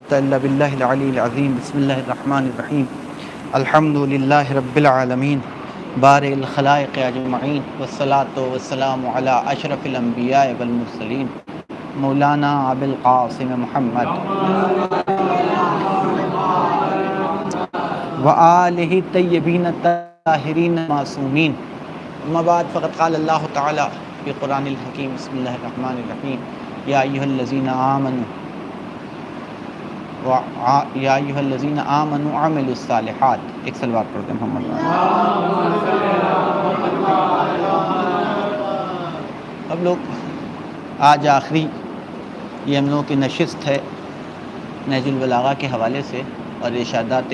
إلا بالله العلي العظيم بسم الله الرحمن الرحيم الحمد لله رب العالمين بارئ الخلائق أجمعين والصلاة والسلام على أشرف الأنبياء والمرسلين مولانا أبي القاسم محمد وآله الطيبين الطاهرين المعصومين. أما بعد فقد قال الله تعالى في قرآن الحكيم بسم الله الرحمن الرحيم يا أيها الذين آمنوا عملوا الصالحات. ایک صلوات پڑھتے ہیں محمد. اب لوگ آج آخری یہ ہم لوگوں کی نشست ہے نہج البلاغہ کے حوالے سے اور ارشادات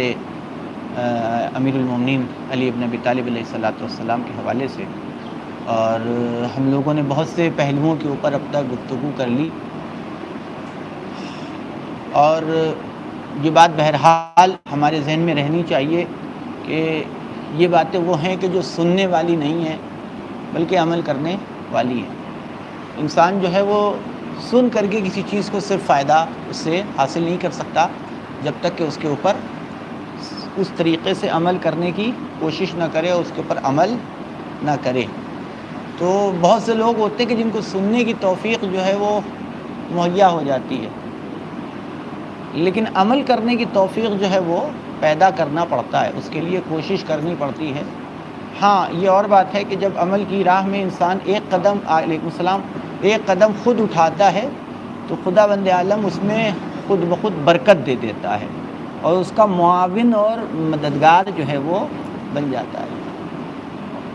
امیر المومنین علی ابن ابی طالب علیہ السلام کے حوالے سے، اور ہم لوگوں نے بہت سے پہلوؤں کے اوپر اب تک گفتگو کر لی، اور یہ بات بہرحال ہمارے ذہن میں رہنی چاہیے کہ یہ باتیں وہ ہیں کہ جو سننے والی نہیں ہیں بلکہ عمل کرنے والی ہیں. انسان جو ہے وہ سن کر کے کسی چیز کو صرف فائدہ اس سے حاصل نہیں کر سکتا جب تک کہ اس کے اوپر اس طریقے سے عمل کرنے کی کوشش نہ کرے اور اس کے اوپر عمل نہ کرے. تو بہت سے لوگ ہوتے ہیں کہ جن کو سننے کی توفیق جو ہے وہ مہیا ہو جاتی ہے، لیکن عمل کرنے کی توفیق جو ہے وہ پیدا کرنا پڑتا ہے، اس کے لیے کوشش کرنی پڑتی ہے. ہاں یہ اور بات ہے کہ جب عمل کی راہ میں انسان ایک قدم خود اٹھاتا ہے تو خدا بند عالم اس میں خود بخود برکت دے دیتا ہے اور اس کا معاون اور مددگار جو ہے وہ بن جاتا ہے،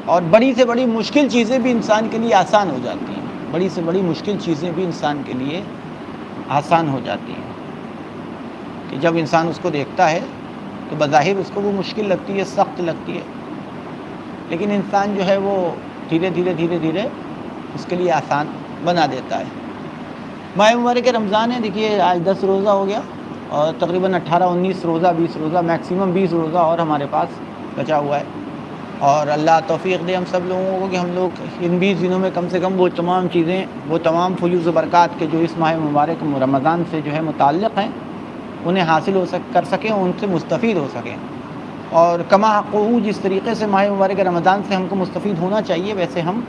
اور بڑی سے بڑی مشکل چیزیں بھی انسان کے لیے آسان ہو جاتی ہیں. بڑی سے بڑی مشکل چیزیں بھی انسان کے لیے آسان ہو جاتی ہیں کہ جب انسان اس کو دیکھتا ہے تو بظاہر اس کو وہ مشکل لگتی ہے، سخت لگتی ہے، لیکن انسان جو ہے وہ دھیرے دھیرے اس کے لیے آسان بنا دیتا ہے. ماہ مبارک رمضان ہے، دیکھیے آج 10 روزہ ہو گیا اور تقریباً 18-19 روزہ 20 روزہ میکسیمم 20 روزہ اور ہمارے پاس بچا ہوا ہے. اور اللہ توفیق دے ہم سب لوگوں کو کہ ہم لوگ ان 20 دنوں میں کم سے کم وہ تمام چیزیں، وہ تمام فیوز و برکات کے جو اس ماہ مبارک رمضان سے جو ہے متعلق ہیں انہیں حاصل کر سکیں، ان سے مستفید ہو سکیں. اور کما حقہ جس طریقے سے ماہ مبارک رمضان سے ہم کو مستفید ہونا چاہیے ویسے ہم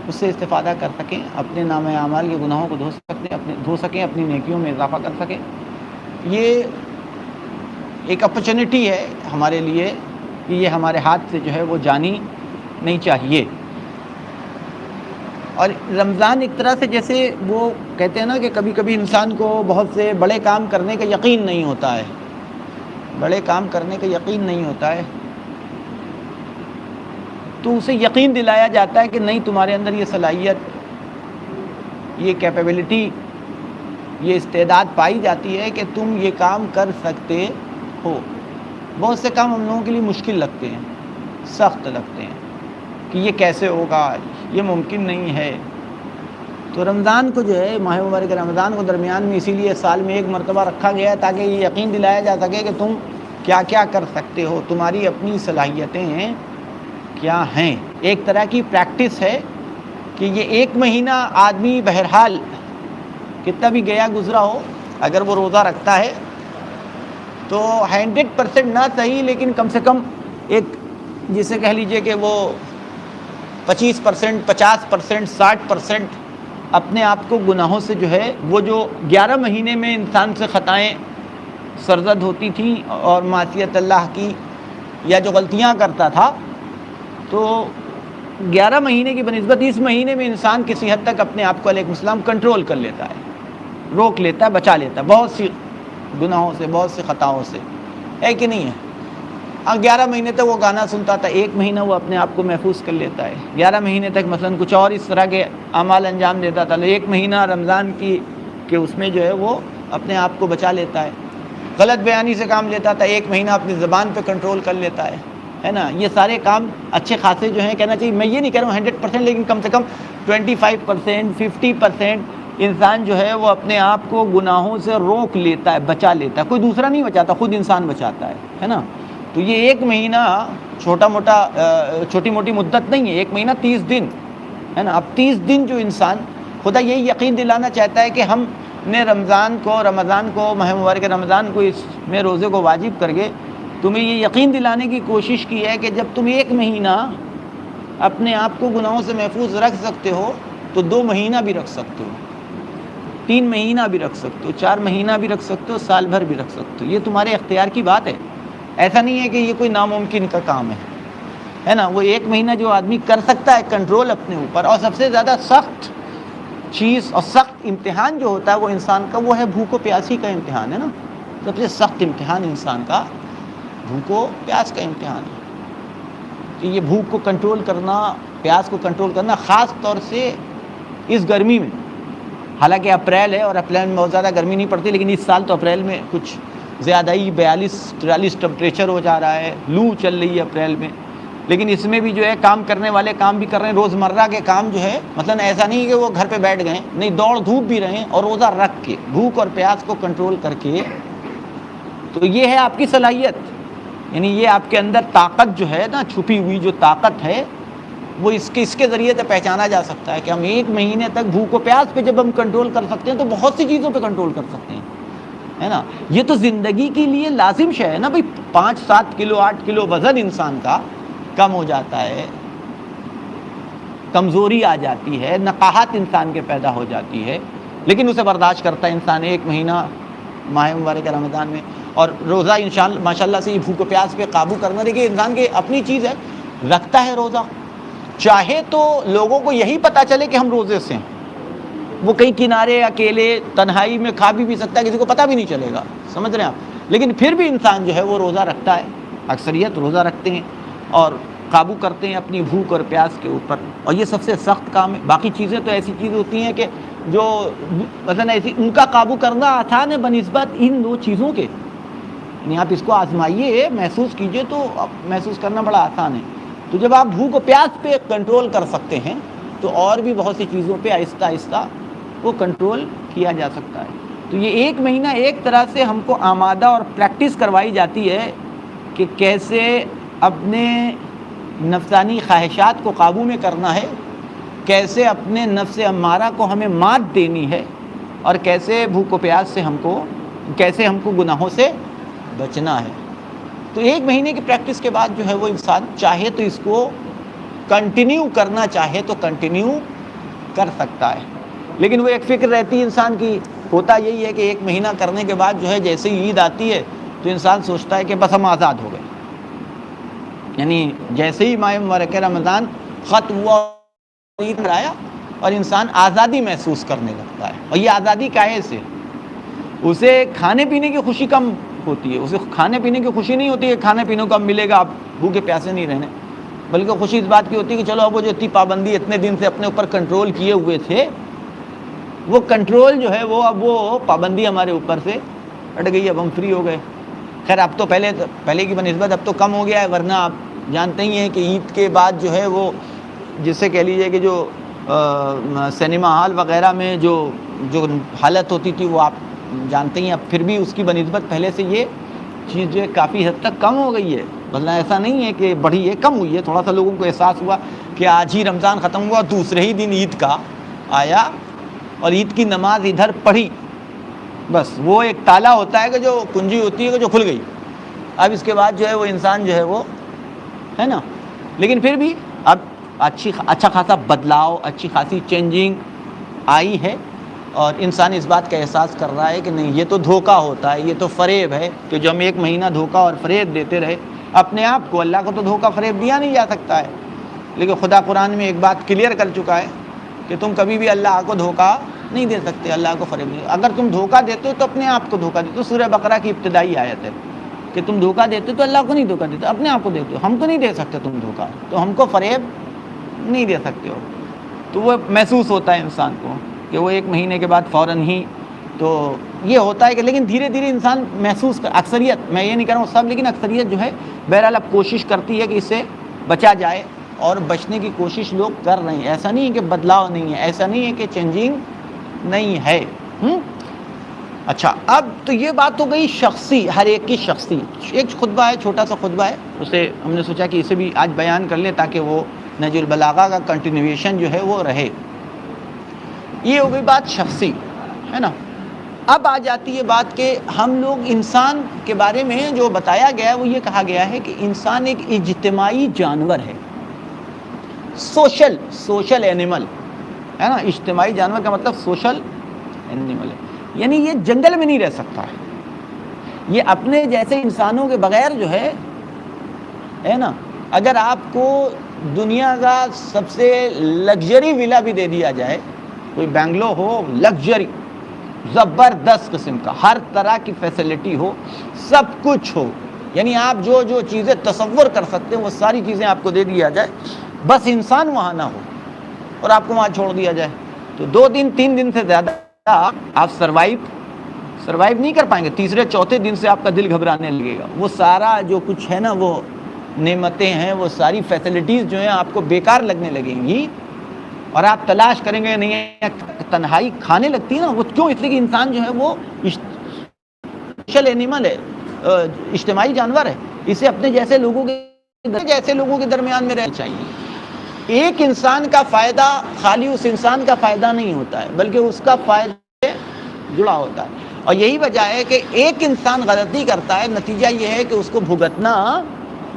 اس سے استفادہ کر سکیں، اپنے نامہ اعمال کے گناہوں کو دھو سکیں، اپنی نیکیوں میں اضافہ کر سکیں. یہ ایک اپرچونٹی ہے ہمارے لیے کہ یہ ہمارے ہاتھ سے جو ہے وہ جانی نہیں چاہیے. اور رمضان ایک طرح سے جیسے وہ کہتے ہیں نا کہ کبھی کبھی انسان کو بہت سے بڑے کام کرنے کا یقین نہیں ہوتا ہے، بڑے کام کرنے کا یقین نہیں ہوتا ہے، تو اسے یقین دلایا جاتا ہے کہ نہیں تمہارے اندر یہ صلاحیت، یہ کیپیبلٹی، یہ استعداد پائی جاتی ہے کہ تم یہ کام کر سکتے ہو. بہت سے کام ہم لوگوں کے لیے مشکل لگتے ہیں، سخت لگتے ہیں کہ یہ کیسے ہوگا، یہ ممکن نہیں ہے. تو رمضان کو جو ہے ماہ مبارک رمضان کو درمیان میں اسی لیے سال میں ایک مرتبہ رکھا گیا ہے تاکہ یہ یقین دلایا جا سکے کہ تم کیا کیا کر سکتے ہو، تمہاری اپنی صلاحیتیں کیا ہیں. ایک طرح کی پریکٹس ہے کہ یہ ایک مہینہ آدمی بہرحال کتنا بھی گیا گزرا ہو اگر وہ روزہ رکھتا ہے تو 100% نہ صحیح لیکن کم سے کم ایک جسے کہہ لیجئے کہ وہ 25%، 50%، 60% اپنے آپ کو گناہوں سے جو ہے وہ جو 11 مہینے میں انسان سے خطائیں سرزد ہوتی تھیں اور معصیت اللہ کی یا جو غلطیاں کرتا تھا، تو 11 مہینے کی بنسبت اس مہینے میں انسان کسی حد تک اپنے آپ کو علیہ السلام کنٹرول کر لیتا ہے، روک لیتا ہے، بچا لیتا ہے بہت سی گناہوں سے، بہت سی خطاؤں سے، ہے کہ نہیں ہے. 11 مہینے تک وہ گانا سنتا تھا، 1 مہینہ وہ اپنے آپ کو محفوظ کر لیتا ہے. 11 مہینے تک مثلا کچھ اور اس طرح کے اعمال انجام دیتا تھا، 1 مہینہ رمضان کی کہ اس میں جو ہے وہ اپنے آپ کو بچا لیتا ہے. غلط بیانی سے کام لیتا تھا، 1 مہینہ اپنی زبان پہ کنٹرول کر لیتا ہے نا. یہ سارے کام اچھے خاصے جو ہیں کہنا چاہیے، میں یہ نہیں کہہ رہا ہوں 100% لیکن کم سے کم 25%، 50% انسان جو ہے وہ اپنے آپ کو گناہوں سے روک لیتا ہے، بچا لیتا ہے. کوئی دوسرا نہیں بچاتا، خود انسان بچاتا ہے نا. تو یہ 1 مہینہ چھوٹی موٹی مدت نہیں ہے، 1 مہینہ 30 دن ہے نا. اب 30 دن جو انسان، خدا یہی یقین دلانا چاہتا ہے کہ ہم نے رمضان کو ماہ مبارک رمضان کو اس میں روزے کو واجب کر کے تمہیں یہ یقین دلانے کی کوشش کی ہے کہ جب تم 1 مہینہ اپنے آپ کو گناہوں سے محفوظ رکھ سکتے ہو تو 2 مہینہ بھی رکھ سکتے ہو، 3 مہینہ بھی رکھ سکتے ہو، 4 مہینہ بھی رکھ سکتے ہو، سال بھر بھی رکھ سکتے ہو۔ یہ تمہارے اختیار کی بات ہے، ایسا نہیں ہے کہ یہ کوئی ناممکن کا کام ہے نا۔ وہ 1 مہینہ جو آدمی کر سکتا ہے کنٹرول اپنے اوپر، اور سب سے زیادہ سخت چیز اور سخت امتحان جو ہوتا ہے وہ انسان کا، وہ ہے بھوک و پیاسی کا امتحان ہے نا۔ سب سے سخت امتحان انسان کا بھوک و پیاس کا امتحان ہے کہ یہ بھوک کو کنٹرول کرنا، پیاس کو کنٹرول کرنا، خاص طور سے اس گرمی میں۔ حالانکہ اپریل ہے اور اپریل میں بہت زیادہ گرمی نہیں پڑتی، لیکن اس سال تو اپریل میں کچھ زیادہ ہی 42-43 ٹمپریچر ہو جا رہا ہے، لو چل رہی ہے اپریل میں۔ لیکن اس میں بھی جو ہے کام کرنے والے کام بھی کر رہے ہیں، روزمرہ کے کام جو ہے، مثلا ایسا نہیں کہ وہ گھر پہ بیٹھ گئے، نہیں، دوڑ دھوپ بھی رہے ہیں اور روزہ رکھ کے بھوک اور پیاس کو کنٹرول کر کے۔ تو یہ ہے آپ کی صلاحیت، یعنی یہ آپ کے اندر طاقت جو ہے نا، چھپی ہوئی جو طاقت ہے، وہ اس کے ذریعے سے پہچانا جا سکتا ہے کہ ہم 1 مہینے تک بھوک و پیاس پہ جب ہم کنٹرول کر سکتے ہیں تو بہت سی چیزوں پہ کنٹرول کر سکتے ہیں، ہے نا۔ یہ تو زندگی کے لیے لازم شے ہے نا بھائی، 5-7 کلو 8 کلو وزن انسان کا کم ہو جاتا ہے، کمزوری آ جاتی ہے، نقاہت انسان کے پیدا ہو جاتی ہے، لیکن اسے برداشت کرتا ہے انسان 1 مہینہ ماہ مبارک رمضان میں۔ اور روزہ انشاءاللہ ماشاءاللہ سے یہ بھوک و پیاس پہ قابو کرنا، دیکھیے انسان کی اپنی چیز ہے، رکھتا ہے روزہ، چاہے تو لوگوں کو یہی پتہ چلے کہ ہم روزے سے ہیں، وہ کہیں کنارے اکیلے تنہائی میں کھا بھی سکتا ہے، کسی کو پتہ بھی نہیں چلے گا، سمجھ رہے ہیں آپ۔ لیکن پھر بھی انسان جو ہے وہ روزہ رکھتا ہے، اکثریت روزہ رکھتے ہیں اور قابو کرتے ہیں اپنی بھوک اور پیاس کے اوپر، اور یہ سب سے سخت کام ہے۔ باقی چیزیں تو ایسی چیزیں ہوتی ہیں کہ جو مثلا ایسی ان کا قابو کرنا آسان ہے بنسبت ان 2 چیزوں کے، یعنی آپ اس کو آزمائیے، محسوس کیجئے تو محسوس کرنا بڑا آسان ہے۔ تو جب آپ بھوک و پیاس پہ کنٹرول کر سکتے ہیں تو اور بھی بہت سی چیزوں پہ آہستہ آہستہ وہ کنٹرول کیا جا سکتا ہے۔ تو یہ 1 مہینہ ایک طرح سے ہم کو آمادہ اور پریکٹس کروائی جاتی ہے کہ کیسے اپنے نفسانی خواہشات کو قابو میں کرنا ہے، کیسے اپنے نفس امارہ کو ہمیں مات دینی ہے، اور کیسے بھوک و پیاس سے کیسے ہم کو گناہوں سے بچنا ہے۔ تو 1 مہینے کی پریکٹس کے بعد جو ہے وہ انسان چاہے تو اس کو کنٹینیو کرنا چاہے تو کنٹینیو کر سکتا ہے، لیکن وہ ایک فکر رہتی ہے انسان کی، ہوتا یہی ہے کہ 1 مہینہ کرنے کے بعد جو ہے جیسے ہی عید آتی ہے تو انسان سوچتا ہے کہ بس ہم آزاد ہو گئے، یعنی جیسے ہی ماہ مبارک رمضان ختم ہوا اور عید آیا اور انسان آزادی محسوس کرنے لگتا ہے۔ اور یہ آزادی کاہے سے؟ اسے کھانے پینے کی خوشی کم ہوتی ہے، اسے کھانے پینے کی خوشی نہیں ہوتی ہے کہ کھانے پینے کو اب ملے گا، آپ بھوکے پیاسے نہیں رہنے، بلکہ خوشی اس بات کی ہوتی ہے کہ چلو اب وہ جو اتنی پابندی اتنے دن سے اپنے اوپر کنٹرول کیے ہوئے تھے، وہ کنٹرول جو ہے وہ اب وہ پابندی ہمارے اوپر سے ہٹ گئی، اب ہم فری ہو گئے۔ خیر اب تو پہلے کی بنسبت اب تو کم ہو گیا ہے، ورنہ آپ جانتے ہی ہیں کہ عید کے بعد جو ہے وہ جس سے کہہ لیجئے کہ جو سینما ہال وغیرہ میں جو حالت ہوتی تھی وہ آپ جانتے ہیں، اب پھر بھی اس کی بنسبت پہلے سے یہ چیز جو ہے کافی حد تک کم ہو گئی ہے، مطلب ایسا نہیں ہے کہ بڑھی ہے، کم ہوئی ہے۔ تھوڑا سا لوگوں کو احساس ہوا کہ آج ہی رمضان ختم ہوا، دوسرے ہی دن عید کا آیا اور عید کی نماز ادھر پڑھی، بس وہ ایک تالا ہوتا ہے کہ جو کنجی ہوتی ہے کہ جو کھل گئی، اب اس کے بعد جو ہے وہ انسان جو ہے وہ ہے نا، لیکن پھر بھی اب اچھا خاصا بدلاؤ، اچھی خاصی چینجنگ آئی ہے، اور انسان اس بات کا احساس کر رہا ہے کہ نہیں یہ تو دھوکہ ہوتا ہے، یہ تو فریب ہے کہ جو ہم 1 مہینہ دھوکہ اور فریب دیتے رہے اپنے آپ کو، اللہ کو تو دھوکہ فریب دیا نہیں جا سکتا ہے، لیکن خدا قرآن میں ایک بات کلیئر کر چکا ہے کہ تم کبھی بھی اللہ کو دھوکہ نہیں دے سکتے، اللہ کو فریب نہیں۔ اگر تم دھوکہ دیتے ہو تو اپنے آپ کو دھوکہ دیتے ہو، سورہ بقرہ کی ابتدائی آیت ہے کہ تم دھوکہ دیتے تو اللہ کو نہیں دھوکہ دیتے، اپنے آپ کو دیتے ہو، ہم کو نہیں دے سکتے تم دھوکہ، تو ہم کو فریب نہیں دے سکتے ہو۔ تو وہ محسوس ہوتا ہے انسان کو کہ وہ 1 مہینے کے بعد فوراً ہی تو یہ ہوتا ہے کہ، لیکن دھیرے دھیرے انسان محسوس اکثریت، میں یہ نہیں کہہ رہا ہوں سب، لیکن اکثریت جو ہے بہرحال اب کوشش کرتی ہے کہ اس سے بچا جائے، اور بچنے کی کوشش لوگ کر رہے ہیں۔ ایسا نہیں ہے کہ بدلاؤ نہیں ہے، ایسا نہیں ہے کہ چینجنگ نہیں ہے۔ اچھا، اب تو یہ بات ہو گئی شخصی، ہر ایک کی شخصی۔ ایک خطبہ ہے، چھوٹا سا خطبہ ہے، اسے ہم نے سوچا کہ اسے بھی آج بیان کر لیں تاکہ وہ نہج البلاغہ کا کنٹینیویشن جو ہے وہ رہے۔ یہ ہو گئی بات شخصی، ہے نا۔ اب آ جاتی ہے بات کہ ہم لوگ انسان کے بارے میں جو بتایا گیا ہے وہ یہ کہا گیا ہے کہ انسان ایک اجتماعی جانور ہے، سوشل اینیمل ہے نا. اجتماعی جانور کا مطلب سوشل اینیمل ہے، یعنی یہ جنگل میں نہیں رہ سکتا ہے. یہ اپنے جیسے انسانوں کے بغیر جو ہے نا، اگر آپ کو دنیا کا سب سے لگژری ولا بھی دے دیا جائے، کوئی بنگلو ہو لگژری زبردست قسم کا، ہر طرح کی فیسلٹی ہو، سب کچھ ہو، یعنی آپ جو چیزیں تصور کر سکتے ہیں وہ ساری چیزیں آپ کو دے دیا جائے، بس انسان وہاں نہ ہو اور آپ کو وہاں چھوڑ دیا جائے، تو 2 دن 3 دن سے زیادہ آپ سروائیو نہیں کر پائیں گے. تیسرے چوتھے دن سے آپ کا دل گھبرانے لگے گا. وہ سارا جو کچھ ہے نا، وہ نعمتیں ہیں، وہ ساری فیسلٹیز جو ہیں آپ کو بیکار لگنے لگیں گی، اور آپ تلاش کریں گے نہیں. تنہائی کھانے لگتی ہے نا، وہ کیوں؟ اس لیے کہ انسان جو ہے وہ سوشل اینیمل ہے، اجتماعی جانور ہے. اسے اپنے جیسے لوگوں کے درمیان میں رہنا چاہیے. ایک انسان کا فائدہ خالی اس انسان کا فائدہ نہیں ہوتا ہے، بلکہ اس کا فائدہ جڑا ہوتا ہے. اور یہی وجہ ہے کہ ایک انسان غلطی کرتا ہے، نتیجہ یہ ہے کہ اس کو بھگتنا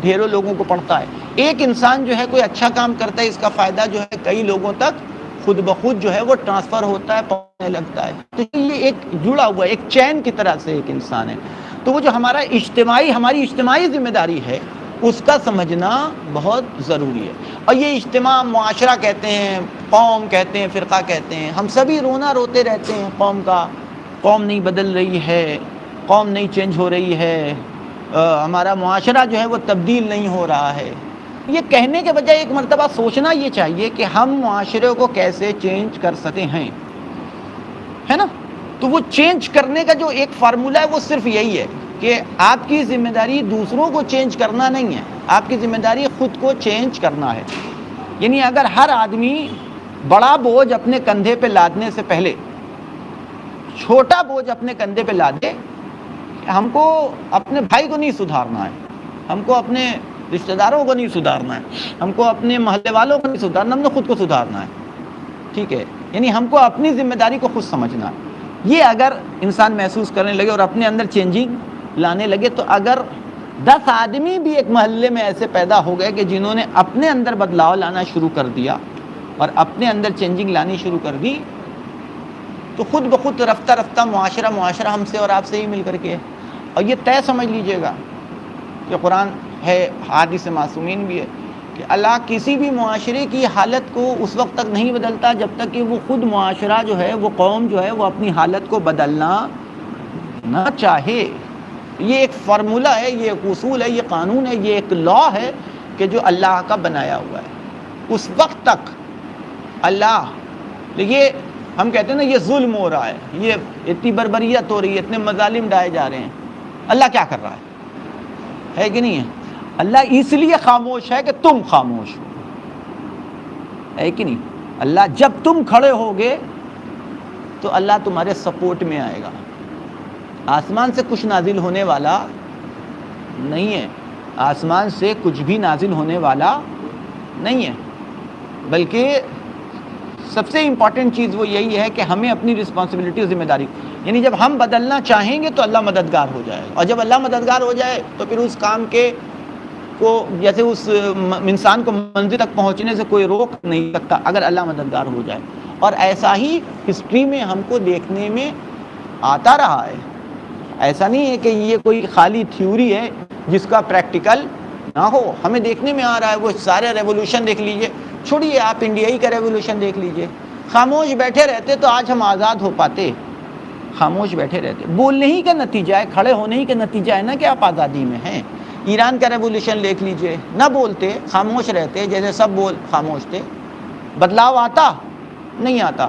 ڈھیروں لوگوں کو پڑتا ہے. ایک انسان جو ہے کوئی اچھا کام کرتا ہے، اس کا فائدہ جو ہے کئی لوگوں تک خود بخود جو ہے وہ ٹرانسفر ہوتا ہے، پہنچنے لگتا ہے. تو یہ ایک جڑا ہوا ایک چین کی طرح سے ایک انسان ہے. تو وہ جو ہماری اجتماعی ذمہ داری ہے، اس کا سمجھنا بہت ضروری ہے. اور یہ اجتماع معاشرہ کہتے ہیں، قوم کہتے ہیں، فرقہ کہتے ہیں. ہم سبھی رونا روتے رہتے ہیں قوم کا، قوم نہیں بدل رہی ہے، قوم نہیں چینج ہو رہی ہے، ہمارا معاشرہ جو ہے وہ تبدیل نہیں ہو رہا ہے. یہ کہنے کے بجائے ایک مرتبہ سوچنا یہ چاہیے کہ ہم معاشرے کو کیسے چینج کر سکتے ہیں، ہے نا. تو وہ چینج کرنے کا جو ایک فارمولہ ہے وہ صرف یہی ہے کہ آپ کی ذمہ داری دوسروں کو چینج کرنا نہیں ہے، آپ کی ذمہ داری خود کو چینج کرنا ہے. یعنی اگر ہر آدمی بڑا بوجھ اپنے کندھے پہ لادنے سے پہلے چھوٹا بوجھ اپنے کندھے پہ لاد دے، ہم کو اپنے بھائی کو نہیں سدھارنا ہے، ہم کو اپنے رشتہ داروں کو نہیں سدھارنا ہے، ہم کو اپنے محلے والوں کو نہیں سدھارنا، ہم نے خود کو سدھارنا ہے. ٹھیک ہے، یعنی ہم کو اپنی ذمہ داری کو خود سمجھنا ہے. یہ اگر انسان محسوس کرنے لگے اور اپنے اندر چینجنگ لانے لگے، تو اگر 10 آدمی بھی ایک محلے میں ایسے پیدا ہو گئے کہ جنہوں نے اپنے اندر بدلاؤ لانا شروع کر دیا اور اپنے اندر چینجنگ لانی شروع کر دی، تو خود بخود رفتہ رفتہ معاشرہ ہم سے اور آپ سے ہی مل کر کے. اور یہ طے سمجھ لیجئے گا کہ قرآن ہے، حدیث معصومین بھی ہے، کہ اللہ کسی بھی معاشرے کی حالت کو اس وقت تک نہیں بدلتا جب تک کہ وہ خود معاشرہ جو ہے، وہ قوم جو ہے، وہ اپنی حالت کو بدلنا نہ چاہے. یہ ایک فارمولہ ہے، یہ ایک اصول ہے، یہ قانون ہے، یہ ایک لا ہے کہ جو اللہ کا بنایا ہوا ہے. اس وقت تک اللہ، یہ ہم کہتے ہیں نا یہ ظلم ہو رہا ہے، یہ اتنی بربریت ہو رہی ہے، اتنے مظالم ڈھائے جا رہے ہیں، اللہ کیا کر رہا ہے کہ نہیں ہے؟ اللہ اس لیے خاموش ہے کہ تم خاموش ہو، ہے کہ نہیں؟ اللہ جب تم کھڑے ہوگے تو اللہ تمہارے سپورٹ میں آئے گا. آسمان سے کچھ نازل ہونے والا نہیں ہے، آسمان سے کچھ بھی نازل ہونے والا نہیں ہے، بلکہ سب سے امپورٹنٹ چیز وہ یہی ہے کہ ہمیں اپنی رسپانسبلٹی، ذمہ داری، یعنی جب ہم بدلنا چاہیں گے تو اللہ مددگار ہو جائے گا، اور جب اللہ مددگار ہو جائے تو پھر اس کام کو جیسے اس انسان کو منزل تک پہنچنے سے کوئی روک نہیں سکتا اگر اللہ مددگار ہو جائے. اور ایسا ہی ہسٹری میں ہم کو دیکھنے میں آتا رہا ہے. ایسا نہیں ہے کہ یہ کوئی خالی تھیوری ہے جس کا پریکٹیکل نہ ہو، ہمیں دیکھنے میں آ رہا ہے. وہ سارے ریولوشن دیکھ لیجئے، چھوڑیے آپ انڈیائی کا ریولوشن دیکھ لیجئے، خاموش بیٹھے رہتے تو آج ہم آزاد ہو پاتے. خاموش بیٹھے رہتے، بولنے ہی کا نتیجہ ہے، کھڑے ہونے ہی کا نتیجہ ہے نا کہ آپ آزادی میں ہیں. ایران کا ریولوشن دیکھ لیجئے، نہ بولتے، خاموش رہتے، جیسے سب خاموش تھے، بدلاؤ آتا نہیں آتا.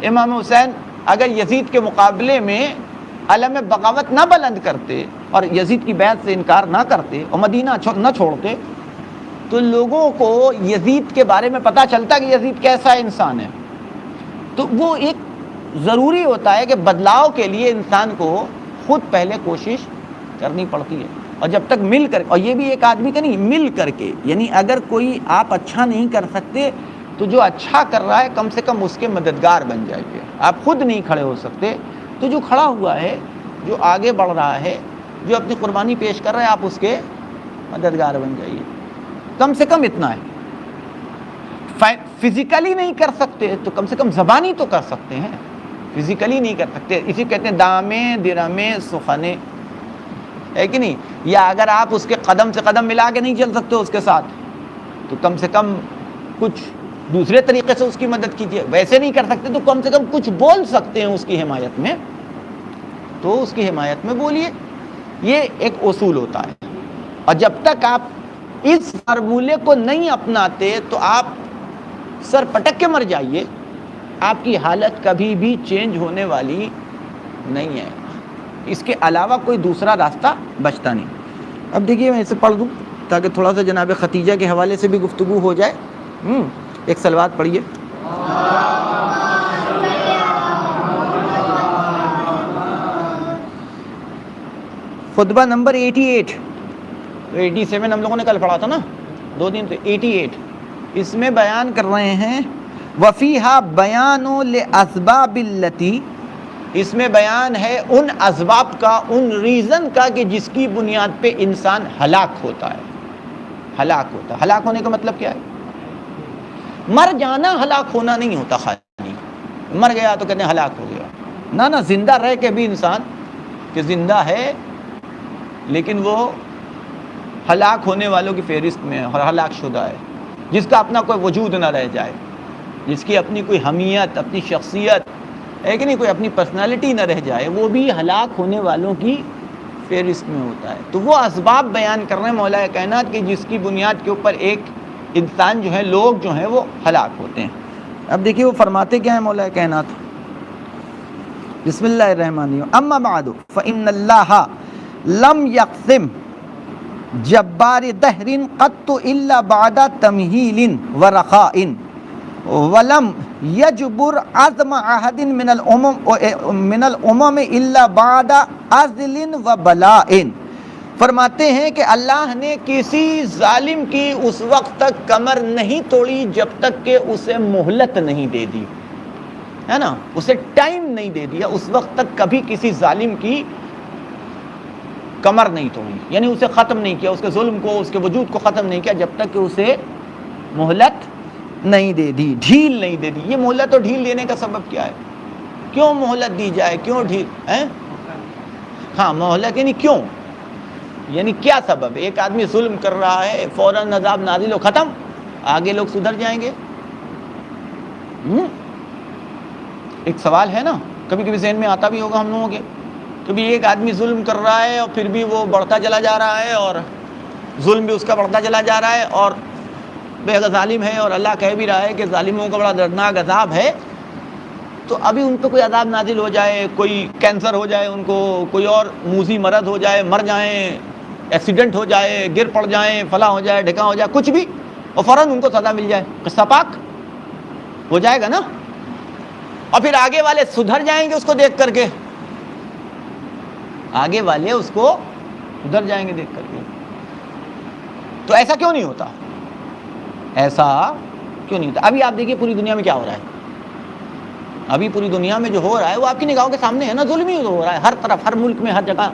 امام حسین اگر یزید کے مقابلے میں علم بغاوت نہ بلند کرتے اور یزید کی بیعت سے انکار نہ کرتے اور مدینہ نہ چھوڑتے، تو لوگوں کو یزید کے بارے میں پتہ چلتا کہ یزید کیسا انسان ہے. تو وہ ایک ضروری ہوتا ہے کہ بدلاؤ کے لیے انسان کو خود پہلے کوشش کرنی پڑتی ہے، اور جب تک مل کر، اور یہ بھی ایک آدمی کا نہیں، مل کر کے، یعنی اگر کوئی آپ اچھا نہیں کر سکتے تو جو اچھا کر رہا ہے کم سے کم اس کے مددگار بن جائیے. آپ خود نہیں کھڑے ہو سکتے تو جو کھڑا ہوا ہے، جو آگے بڑھ رہا ہے، جو اپنی قربانی پیش کر رہا ہے، آپ اس کے مددگار بن جائیے. کم سے کم اتنا ہے. فزیکلی نہیں کر سکتے تو کم سے کم زبانی تو کر سکتے ہیں. فزیکلی نہیں کر سکتے، اسی کہتے ہیں دامے درمے سخنے، ہے کہ نہیں؟ یا اگر آپ اس کے قدم سے قدم ملا کے نہیں چل سکتے اس کے ساتھ، تو کم سے کم کچھ دوسرے طریقے سے اس کی مدد کیجیے. ویسے نہیں کر سکتے تو کم سے کم کچھ بول سکتے ہیں اس کی حمایت میں، تو اس کی حمایت میں بولیے. یہ ایک اصول ہوتا ہے. اور جب تک آپ اس فارمولے کو نہیں اپناتے تو آپ سر پٹک کے مر جائیے، آپ کی حالت کبھی بھی چینج ہونے والی نہیں ہے. اس کے علاوہ کوئی دوسرا راستہ بچتا نہیں. اب دیکھیے میں اسے پڑھ دوں تاکہ تھوڑا سا جناب ختیجہ کے حوالے سے بھی گفتگو ہو جائے. ایک صلوات پڑھیے. خطبہ نمبر 88، 87 ہم لوگوں نے کل پڑھا تھا نا، 2 دن. تو 88 اس میں بیان کر رہے ہیں وفیہا بیان لاسباب التی، اس میں بیان ہے ان اسباب کا، ان ریزن کا کہ جس کی بنیاد پہ انسان ہلاک ہوتا ہے. ہلاک ہوتا ہے. ہلاک ہونے کا مطلب کیا ہے؟ مر جانا ہلاک ہونا نہیں ہوتا. خالی مر گیا تو کہتے ہیں ہلاک ہو گیا. نہ زندہ رہ کے بھی انسان کہ زندہ ہے لیکن وہ ہلاک ہونے والوں کی فہرست میں اور ہلاک شدہ ہے. جس کا اپنا کوئی وجود نہ رہ جائے، جس کی اپنی کوئی حمیت، اپنی شخصیت ہے کہ نہیں، کوئی اپنی پرسنالٹی نہ رہ جائے، وہ بھی ہلاک ہونے والوں کی فہرست میں ہوتا ہے. تو وہ اسباب بیان کر رہے ہیں مولا کائنات کی جس کی بنیاد کے اوپر ایک انسان جو ہے، لوگ جو ہیں وہ ہلاک ہوتے ہیں. اب دیکھیے وہ فرماتے کیا ہیں مولا کائنات. بسم اللہ الرحمن الرحیم. اما بعد فإن اللہ لم یقسم جبار دہر قط الا بعد تمہیل ورخاء ولم یجبر عزم احد من الامم الا بعد عزل وبلاء. فرماتے ہیں کہ اللہ نے کسی ظالم کی اس وقت تک کمر نہیں توڑی جب تک کہ اسے مہلت نہیں دے دی، ہے نا، اسے ٹائم نہیں دے دیا. اس وقت تک کبھی کسی ظالم کی کمر نہیں توڑی، یعنی اسے ختم نہیں کیا، اس کے ظلم کو، اس کے وجود کو ختم نہیں کیا جب تک کہ اسے مہلت نہیں دے دی، ڈھیل نہیں دے دی. یہ مہلت اور ڈھیل دینے کا سبب کیا ہے؟ کیوں مہلت دی جائے، کیوں ڈھیل ہے؟ ہاں مہلت یعنی کیوں، یعنی کیا سبب؟ ایک آدمی ظلم کر رہا ہے، فوراً عذاب نازل ہو، ختم، آگے لوگ سدھر جائیں گے. ایک سوال ہے نا، کبھی کبھی ذہن میں آتا بھی ہوگا ہم لوگوں کے. کبھی ایک آدمی ظلم کر رہا ہے اور پھر بھی وہ بڑھتا چلا جا رہا ہے اور ظلم بھی اس کا بڑھتا چلا جا رہا ہے اور بے ظالم ہے، اور اللہ کہہ بھی رہا ہے کہ ظالموں کا بڑا دردناک عذاب ہے. تو ابھی ان پہ کوئی عذاب نازل ہو جائے، کوئی کینسر ہو جائے ان کو، کوئی اور موذی مرض ہو جائے، مر جائیں، ایکسیڈنٹ ہو جائے، گر پڑ جائیں، فلاں ہو جائے، ڈھکا ہو جائے، کچھ بھی، اور فوراً ان کو سزا مل جائے، قصہ پاک ہو جائے گا نا. اور پھر آگے والے سدھر جائیں گے اس کو دیکھ کر کے، آگے والے اس کو سدھر جائیں گے دیکھ کر کے. تو ایسا کیوں نہیں ہوتا؟ ایسا کیوں نہیں ہوتا؟ ابھی آپ دیکھیے پوری دنیا میں کیا ہو رہا ہے. ابھی پوری دنیا میں جو ہو رہا ہے وہ آپ کی نگاہوں کے سامنے ہے نا. ظلم ہی ہو رہا ہے ہر طرف، ہر ملک میں، ہر جگہ.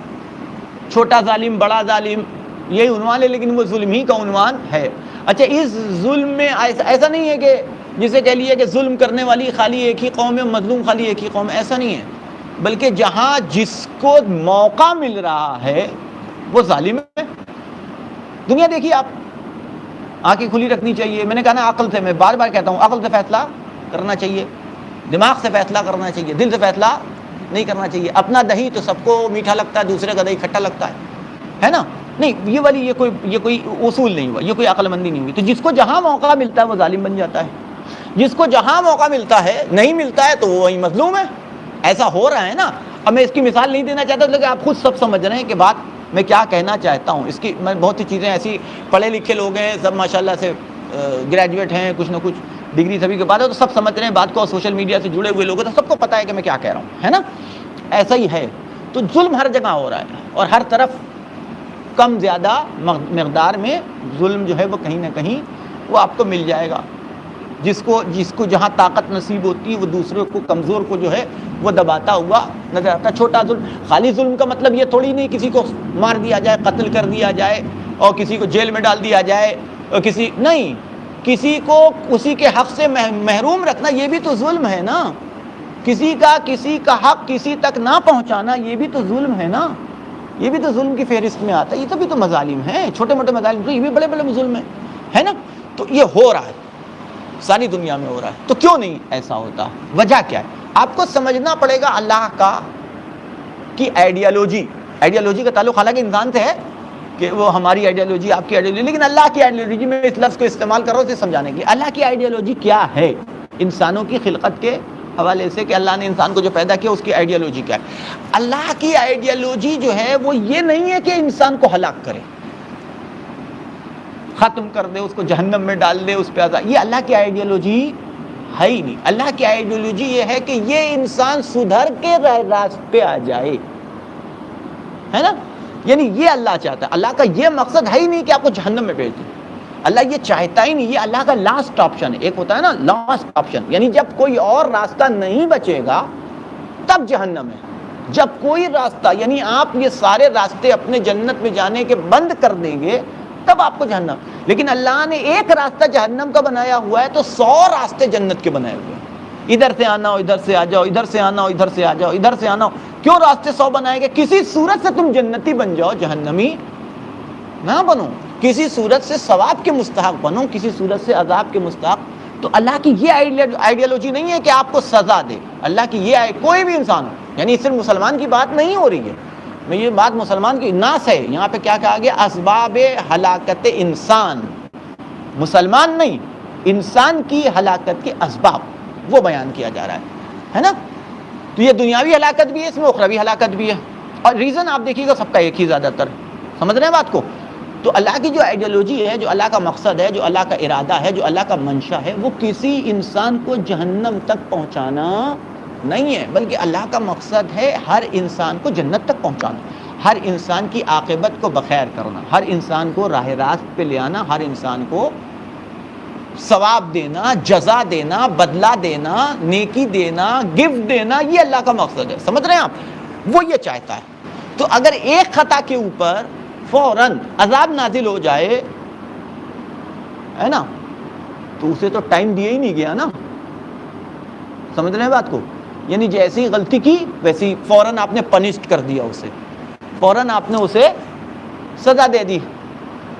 چھوٹا ظالم، بڑا ظالم، یہی عنوان ہے، لیکن وہ ظلم ہی کا عنوان ہے. اچھا اس ظلم میں ایسا نہیں ہے کہ جسے کہہ لیے کہ ظلم کرنے والی خالی ایک ہی قوم ہے، مظلوم خالی ایک ہی قوم ہے، ایسا نہیں ہے. بلکہ جہاں جس کو موقع مل رہا ہے وہ ظالم ہے. دنیا دیکھیے آپ، آنکھیں کھلی رکھنی چاہیے. میں نے کہا نا عقل سے، میں بار بار کہتا ہوں عقل سے فیصلہ کرنا چاہیے، دماغ سے فیصلہ کرنا چاہیے، دل سے فیصلہ نہیں کرنا چاہیے. اپنا دہی تو سب کو میٹھا لگتا ہے، دوسرے کا دہی کھٹا لگتا ہے نا. نہیں، یہ کوئی اصول نہیں ہوا، یہ کوئی عقل مندی نہیں ہوئی. تو جس کو جہاں موقع ملتا ہے وہ ظالم بن جاتا ہے، جس کو جہاں موقع ملتا ہے نہیں ملتا ہے تو وہ وہی مظلوم ہے. ایسا ہو رہا ہے نا. اب میں اس کی مثال نہیں دینا چاہتا، لیکن آپ خود سب سمجھ رہے ہیں کہ بات میں کیا کہنا چاہتا ہوں. اس کی میں بہت سی چیزیں ایسی، پڑھے لکھے لوگ ہیں سب ماشاءاللہ سے، گریجویٹ ہیں، کچھ نہ کچھ ڈگری سبھی کے بعد ہے، تو سب سمجھ رہے ہیں بات کو، اور سوشل میڈیا سے جڑے ہوئے لوگ ہیں تو سب کو پتہ ہے کہ میں کیا کہہ رہا ہوں، ہے نا. ایسا ہی ہے. تو ظلم ہر جگہ ہو رہا ہے اور ہر طرف کم زیادہ مقدار میں ظلم جو ہے وہ کہیں نہ کہیں وہ آپ کو مل جائے گا. جس کو جہاں طاقت نصیب ہوتی ہے وہ دوسرے کو کمزور کو جو ہے وہ دباتا ہوا نظر آتا ہے. چھوٹا ظلم، خالی ظلم کا مطلب یہ تھوڑی نہیں کسی کو مار دیا جائے، قتل کر دیا جائے اور کسی کو جیل میں ڈال دیا جائے اور کسی کو اسی کے حق سے محروم رکھنا، یہ بھی تو ظلم ہے نا. کسی کا حق کسی تک نہ پہنچانا یہ بھی تو ظلم ہے نا. یہ بھی تو ظلم کی فہرست میں آتا ہے. یہ تو بھی تو مظالم ہیں، چھوٹے موٹے مظالم تو یہ بھی بڑے بڑے ظلم ہیں، ہے نا. تو یہ ہو رہا ہے، ساری دنیا میں ہو رہا ہے. تو کیوں نہیں ایسا ہوتا؟ وجہ کیا ہے؟ آپ کو سمجھنا پڑے گا اللہ کی آئیڈیالوجی کا تعلق حالانکہ انسان سے ہے کہ وہ ہماری آئیڈیالوجی آپ کی آئیڈیالوجی، لیکن اللہ کی آئیڈیالوجی میں اس لفظ کو استعمال کرو اسے سمجھانے کی. اللہ کی آئیڈیالوجی کیا ہے انسانوں کی خلقت کے حوالے سے، کہ اللہ نے انسان کو جو پیدا کیا اس کی آئیڈیالوجی کیا ہے؟ اللہ کی آئیڈیالوجی جو ہے وہ یہ نہیں ہے کہ انسان کو ہلاک کرے، ختم کر دے، اس کو جہنم میں ڈال دے، اس پہ عذاب. یہ اللہ کی آئیڈیالوجی ہے ہی نہیں. اللہ کی آئیڈیالوجی یہ ہے کہ یہ انسان سدھر کے راستے پہ آ جائے، ہے نا. یعنی یہ اللہ چاہتا ہے. اللہ کا یہ مقصد ہے ہی نہیں کہ آپ کو جہنم میں بھیج دے. اللہ یہ چاہتا ہی نہیں. یہ اللہ کا لاسٹ آپشن ہے. ایک ہوتا ہے نا لاسٹ آپشن، یعنی جب کوئی اور راستہ نہیں بچے گا تب جہنم ہے. جب کوئی راستہ، یعنی آپ یہ سارے راستے اپنے جنت میں جانے کے بند کر دیں گے تب آپ کو جہنم. لیکن اللہ نے ایک راستہ جہنم کا بنایا ہوا ہے تو 100 راستے جنت کے بنائے ہوئے ہیں. ادھر سے آنا ہو ادھر سے آ جاؤ، ادھر سے آنا ہو ادھر سے آ جاؤ، ادھر سے آنا ہو. کیوں راستے 100 بنائے گئے؟ کسی صورت سے تم جنتی بن جاؤ، جہنمی نہ بنو. کسی صورت سے ثواب کے مستحق بنو، کسی صورت سے عذاب کے مستحق. تو اللہ کی یہ آئیڈیالوجی نہیں ہے کہ آپ کو سزا دے. اللہ کی یہ کوئی بھی انسان ہو، یعنی صرف مسلمان کی بات نہیں ہو رہی ہے. میں یہ بات مسلمان کی ناس ہے. یہاں پہ کیا کہا گیا؟ اسباب ہلاکت انسان، مسلمان نہیں، انسان کی ہلاکت کے اسباب وہ بیان کیا جا رہا ہے نا. تو یہ دنیاوی ہلاکت بھی ہے، اس میں اخروی ہلاکت بھی ہے. اور ریزن آپ دیکھیے گا سب کا ایک ہی زیادہ تر. سمجھ رہے ہیں بات کو؟ تو اللہ کی جو آئیڈیالوجی ہے، جو اللہ کا مقصد ہے، جو اللہ کا ارادہ ہے، جو اللہ کا منشا ہے، وہ کسی انسان کو جہنم تک پہنچانا نہیں ہے، بلکہ اللہ کا مقصد ہے ہر انسان کو جنت تک پہنچانا، ہر انسان کی عاقبت کو بخیر کرنا، ہر انسان کو راہ راست پہ لے آنا، ہر انسان کو ثواب دینا، جزا دینا، بدلہ دینا، نیکی دینا، گفٹ دینا. یہ اللہ کا مقصد ہے. سمجھ رہے ہیں آپ؟ وہ یہ چاہتا ہے. تو اگر ایک خطا کے اوپر فوراً عذاب نازل ہو جائے، ہے نا، تو اسے تو ٹائم دیا ہی نہیں گیا نا. سمجھ رہے ہیں بات کو؟ یعنی جیسی غلطی کی ویسی فوراً آپ نے پنشڈ کر دیا اسے، فوراً آپ نے اسے سزا دے دی،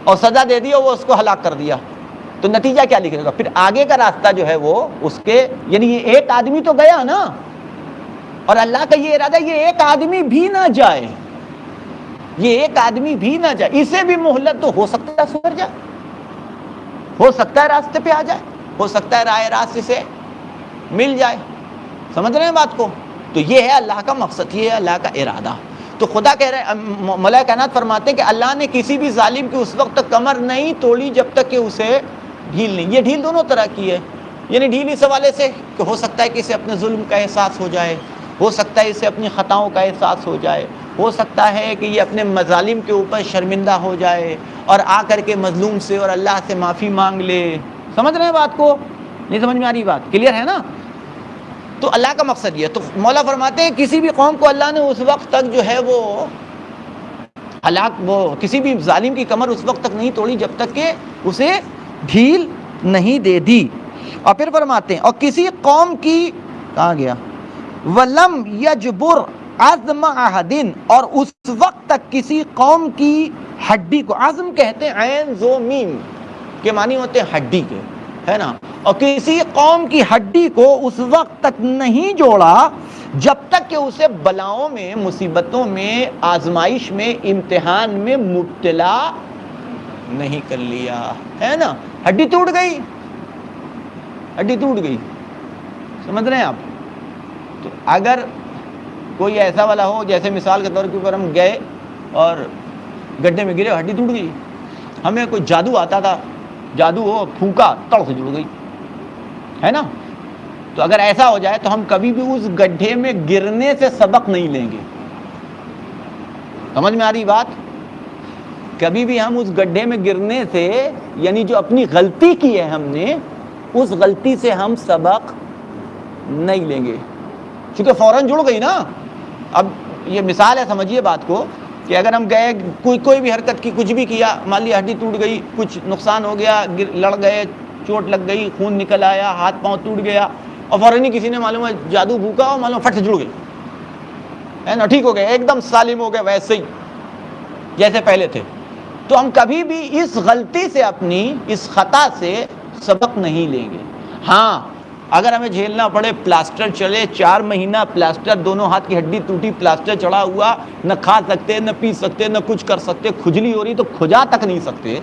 اور سزا دے دی اور وہ اس کو ہلاک کر دیا. تو نتیجہ کیا نکلے گا؟ پھر آگے کا راستہ جو ہے وہ اس کے، یعنی یہ ایک آدمی تو گیا نا، اور اللہ کا یہ ارادہ یہ ایک آدمی بھی نہ جائے، یہ ایک آدمی بھی نہ جائے. اسے بھی مہلت تو ہو سکتا ہے سدھر جائے، ہو سکتا ہے راستے پہ آ جائے، ہو سکتا ہے راہ راست سے مل جائے. سمجھ رہے ہیں بات کو؟ تو یہ ہے اللہ کا مقصد، یہ ہے اللہ کا ارادہ. تو خدا کہہ رہے، ملائکہ کائنات فرماتے ہیں کہ اللہ نے کسی بھی ظالم کی اس وقت تک کمر نہیں توڑی جب تک کہ اسے ڈھیل نہیں. یہ ڈھیل دونوں طرح کی ہے. یعنی ڈھیل اس حوالے سے کہ ہو سکتا ہے کہ اسے اپنے ظلم کا احساس ہو جائے، ہو سکتا ہے اسے اپنی خطاؤں کا احساس ہو جائے، ہو سکتا ہے کہ یہ اپنے مظالم کے اوپر شرمندہ ہو جائے اور آ کر کے مظلوم سے اور اللہ سے معافی مانگ لے. سمجھ رہے ہیں بات کو؟ نہیں سمجھ میں آ رہی بات؟ کلیئر ہے نا؟ تو اللہ کا مقصد یہ ہے. تو مولا فرماتے ہیں کسی بھی قوم کو اللہ نے اس وقت تک جو ہے وہ کسی بھی ظالم کی کمر اس وقت تک نہیں توڑی جب تک کہ اسے ڈھیل نہیں دے دی. اور پھر فرماتے ہیں اور کسی قوم کی، کہاں گیا، ولم یجبر عزم احد، اور اس وقت تک کسی قوم کی ہڈی کو، عزم کہتے ہیں عین زو میم کے معنی ہوتے ہیں ہڈی کے، ہے نا. اور کسی قوم کی ہڈی کو اس وقت تک نہیں جوڑا جب تک کہ اسے بلاؤں میں، مصیبتوں میں، آزمائش میں، امتحان میں مبتلا نہیں کر لیا، ہے نا. ہڈی ٹوٹ گئی، ہڈی ٹوٹ گئی. سمجھ رہے ہیں آپ؟ تو اگر کوئی ایسا والا ہو، جیسے مثال کے طور کے اوپر ہم گئے اور گڈھے میں گرے، ہڈی ٹوٹ گئی. ہمیں کوئی جادو آتا تھا، جادو ہو، پھونکا، تڑ سے جڑ گئی، ہے نا. تو اگر ایسا ہو جائے تو ہم کبھی بھی اس گڈھے میں گرنے سے سبق نہیں لیں گے. سمجھ میں آ رہی بات؟ کبھی بھی ہم اس گڈھے میں گرنے سے، یعنی جو اپنی غلطی کی ہے ہم نے، اس غلطی سے ہم سبق نہیں لیں گے، چونکہ فوراً جڑ گئی نا. اب یہ مثال ہے، سمجھیے بات کو، کہ اگر ہم گئے کوئی بھی حرکت کی، کچھ بھی کیا، مان لیا ہڈی ٹوٹ گئی، کچھ نقصان ہو گیا، لڑ گئے، چوٹ لگ گئی، خون نکل آیا، ہاتھ پاؤں ٹوٹ گیا، اور فوراً ہی کسی نے معلوم ہے جادو بھوکا اور معلوم فٹ سے جڑ گئی، ہے نا، ٹھیک ہو گئے، ایک دم سالم ہو گئے ویسے ہی جیسے پہلے تھے. تو ہم کبھی بھی اس غلطی سے، اپنی اس خطا سے سبق نہیں لیں گے. ہاں اگر ہمیں جھیلنا پڑے، پلاسٹر چلے 4 مہینہ پلاسٹر، دونوں ہاتھ کی ہڈی ٹوٹی، پلاسٹر چڑھا ہوا، نہ کھا سکتے، نہ پی سکتے، نہ کچھ کر سکتے، کھجلی ہو رہی تو کھجا تک نہیں سکتے،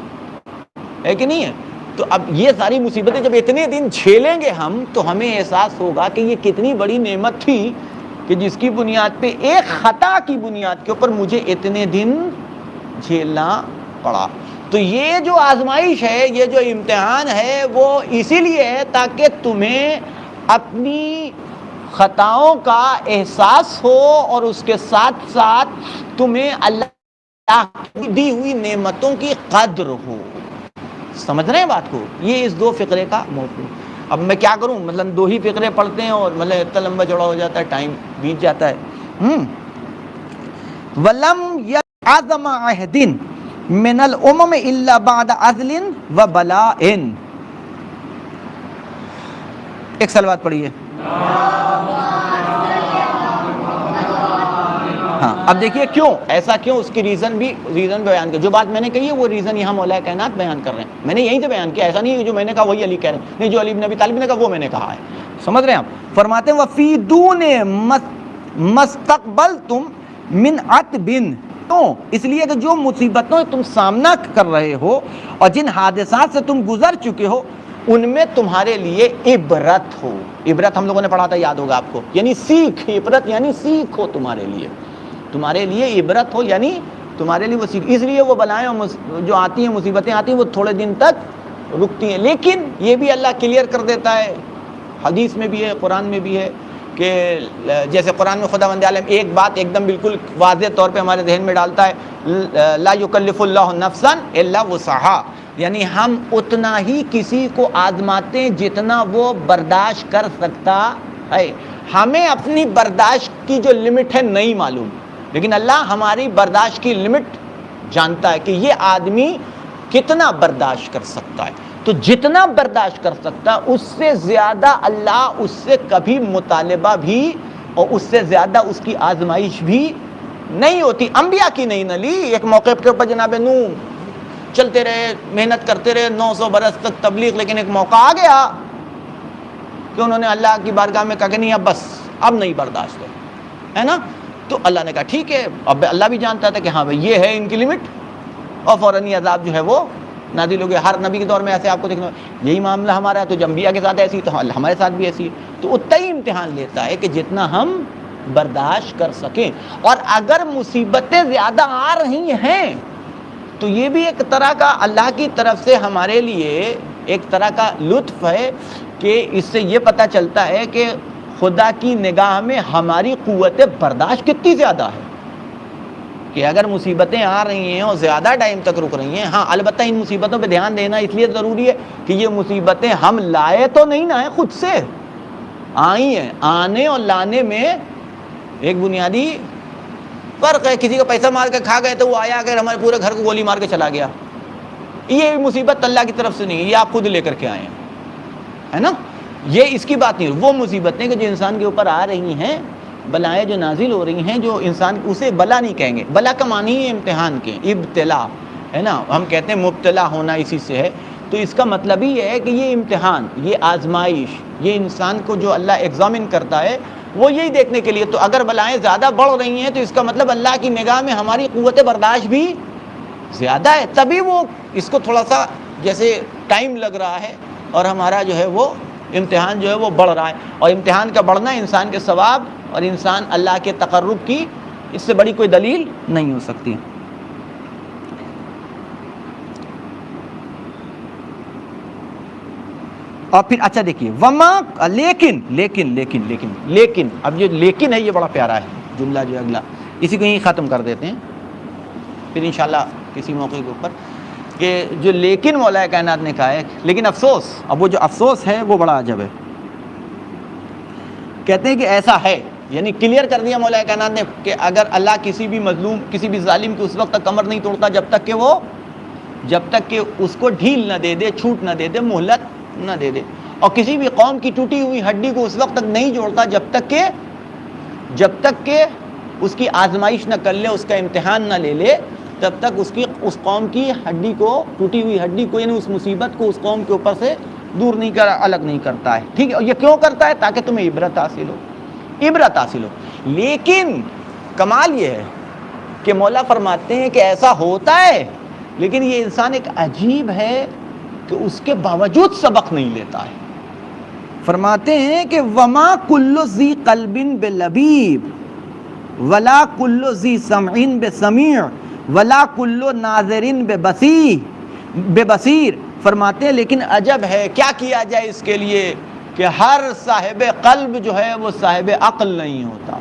ہے کہ نہیں ہے؟ تو اب یہ ساری مصیبتیں جب اتنے دن جھیلیں گے ہم، تو ہمیں احساس ہوگا کہ یہ کتنی بڑی نعمت تھی کہ جس کی بنیاد پہ، ایک خطا کی بنیاد کے اوپر مجھے اتنے دن جھیلنا پڑا. تو یہ جو آزمائش ہے، یہ جو امتحان ہے، وہ اسی لیے ہے تاکہ تمہیں اپنی خطاؤں کا احساس ہو، اور اس کے ساتھ ساتھ تمہیں اللہ کی دی ہوئی نعمتوں کی قدر ہو. سمجھ رہے ہیں بات کو؟ یہ اس 2 فقرے کا موضوع. اب میں کیا کروں، مطلب 2 ہی فقرے پڑھتے ہیں اور مطلب اتنا لمبا چوڑا ہو جاتا ہے، ٹائم بیت جاتا ہے. وَلَمْ يَعْظَمَ عَهْدٍ مِنَ الْأُمَمِ إِلَّا بَعْدَ عَزْلٍ وَبَلَاءٍ. ایک سلوات پڑھیے. ہاں اب دیکھیے کیوں ایسا، کیوں، اس کی ریزن بیان کیا. جو بات میں نے کہی ہے وہ ریزن یہاں مولا کائنات بیان کر رہے ہیں. میں نے یہیں سے بیان کیا، ایسا نہیں ہے جو میں نے کہا وہی علی کہہ رہے ہیں، نہیں، جو علی بن ابی طالب نے کہا وہ میں نے کہا ہے. سمجھ رہے ہیں آپ؟ فرماتے ہیں وَفِي دُونِ مَسْتَقْبَلْتُمْ مِنْ عَتْبٍ. کیوں؟ اس لیے کہ جو مصیبتوں تم سامنا کر رہے ہو اور جن حادثات سے تم گزر چکے ہو، ان میں تمہارے لیے عبرت ہو. عبرت ہم لوگوں نے پڑھا تھا، یاد ہوگا آپ کو، یعنی سیکھ. عبرت یعنی سیکھ ہو تمہارے لیے عبرت ہو، یعنی تمہارے لیے وہ سیکھ. اس لیے وہ بلائیں جو آتی ہیں، مصیبتیں آتی ہیں، وہ تھوڑے دن تک رکتی ہیں. لیکن یہ بھی اللہ کلیئر کر دیتا ہے، حدیث میں بھی ہے، قرآن میں بھی ہے، کہ جیسے قرآن میں خداوند عالم ایک بات ایک دم بالکل واضح طور پہ ہمارے ذہن میں ڈالتا ہے، لا یکلف اللہ نفسا الا وسعہا، یعنی ہم اتنا ہی کسی کو آزماتے ہیں جتنا وہ برداشت کر سکتا ہے. ہمیں اپنی برداشت کی جو لمٹ ہے نہیں معلوم، لیکن اللہ ہماری برداشت کی لمٹ جانتا ہے کہ یہ آدمی کتنا برداشت کر سکتا ہے. تو جتنا برداشت کر سکتا ہے اس سے زیادہ اللہ اس سے کبھی مطالبہ بھی، اور اس سے زیادہ اس کی آزمائش بھی نہیں ہوتی. انبیاء کی نہیں نہ لی. ایک موقع کے اوپر جناب نوح چلتے رہے، محنت کرتے رہے 900 برس تک تبلیغ، لیکن ایک موقع آ گیا کہ انہوں نے اللہ کی بارگاہ میں کہا کہ نہیں، اب بس، اب نہیں برداشت ہے نا. تو اللہ نے کہا ٹھیک ہے. اب اللہ بھی جانتا تھا کہ ہاں بھائی یہ ہے ان کی لمٹ، اور فوراً ہی عذاب جو ہے وہ نازل ہو گیا. ہر نبی کے دور میں ایسے آپ کو دیکھنا، یہی معاملہ ہمارا ہے. تو جب انبیاء کے ساتھ ایسی، تو ہمارے ساتھ بھی ایسی ہے. تو اتنا ہی امتحان لیتا ہے کہ جتنا ہم برداشت کر سکیں. اور اگر مصیبتیں زیادہ آ رہی ہیں تو یہ بھی ایک طرح کا اللہ کی طرف سے ہمارے لیے ایک طرح کا لطف ہے، کہ اس سے یہ پتہ چلتا ہے کہ خدا کی نگاہ میں ہماری قوت برداشت کتنی زیادہ ہے. کہ اگر مصیبتیں آ رہی ہیں اور زیادہ ٹائم تک رک رہی ہیں، ہاں البتہ ان مصیبتوں پہ دھیان دینا اس لیے ضروری ہے کہ یہ مصیبتیں ہم لائے تو نہیں نہ ہیں، خود سے آئی ہیں. آنے اور لانے میں ایک بنیادی فرق ہے. کسی کا پیسہ مار کے کھا گئے تو وہ آیا کہ ہمارے پورے گھر کو گولی مار کے چلا گیا. یہ مصیبت اللہ کی طرف سے نہیں ہے، یہ آپ خود لے کر کے آئے ہیں، ہے نا. یہ اس کی بات نہیں. وہ مصیبتیں کہ جو انسان کے اوپر آ رہی ہیں، بلائیں جو نازل ہو رہی ہیں، جو انسان اسے بلا نہیں کہیں گے. بلا کا معنی ہے امتحان کے، ابتلا ہے نا. ہم کہتے ہیں مبتلا ہونا اسی سے ہے. تو اس کا مطلب ہی ہے کہ یہ امتحان، یہ آزمائش، یہ انسان کو جو اللہ ایگزامن کرتا ہے وہ یہی دیکھنے کے لیے. تو اگر بلائیں زیادہ بڑھ رہی ہیں تو اس کا مطلب اللہ کی نگاہ میں ہماری قوت برداشت بھی زیادہ ہے. تبھی وہ اس کو تھوڑا سا جیسے ٹائم لگ رہا ہے، اور ہمارا جو ہے وہ امتحان جو ہے وہ بڑھ رہا ہے. اور امتحان کا بڑھنا انسان کے ثواب اور انسان اللہ کے تقرب کی اس سے بڑی کوئی دلیل نہیں ہو سکتی. اور پھر اچھا دیکھیے وما لیکن اب جو لیکن ہے یہ بڑا پیارا ہے جملہ جو اگلا، اسی کو یہیں ختم کر دیتے ہیں پھر انشاءاللہ کسی موقع کے اوپر. کہ جو لیکن مولا کائنات نے کہا ہے، لیکن افسوس، اب وہ جو افسوس ہے وہ بڑا عجب ہے. کہتے ہیں کہ ایسا ہے، یعنی کلیئر کر دیا مولا کائنات نے کہ اگر اللہ کسی بھی مظلوم، کسی بھی ظالم کی اس وقت تک کمر نہیں توڑتا جب تک کہ اس کو ڈھیل نہ دے دے، چھوٹ نہ دے دے، مہلت نہ دے دے. اور کسی بھی قوم کی ٹوٹی ہوئی ہڈی کو اس وقت تک نہیں جوڑتا جب تک کہ اس کی آزمائش نہ کر لے، اس کا امتحان نہ لے لے، تب تک اس قوم کی ہڈی کو، ٹوٹی ہوئی ہڈی کو، یعنی اس مصیبت کو اس قوم کے اوپر سے دور نہیں الگ نہیں کرتا ہے. ٹھیک ہے، اور یہ کیوں کرتا ہے؟ تاکہ تمہیں عبرت حاصل ہو. لیکن کمال یہ ہے کہ مولا فرماتے ہیں کہ ایسا ہوتا ہے، لیکن یہ انسان ایک عجیب ہے کہ اس کے باوجود سبق نہیں لیتا ہے. فرماتے ہیں کہ وما کل ذی قلب بلبیب ولا کل ذی سمع بسمیع ولا کل ناظر ببصیر. فرماتے ہیں لیکن عجب ہے، کیا کیا جائے اس کے لیے کہ ہر صاحب قلب جو ہے وہ صاحب عقل نہیں ہوتا.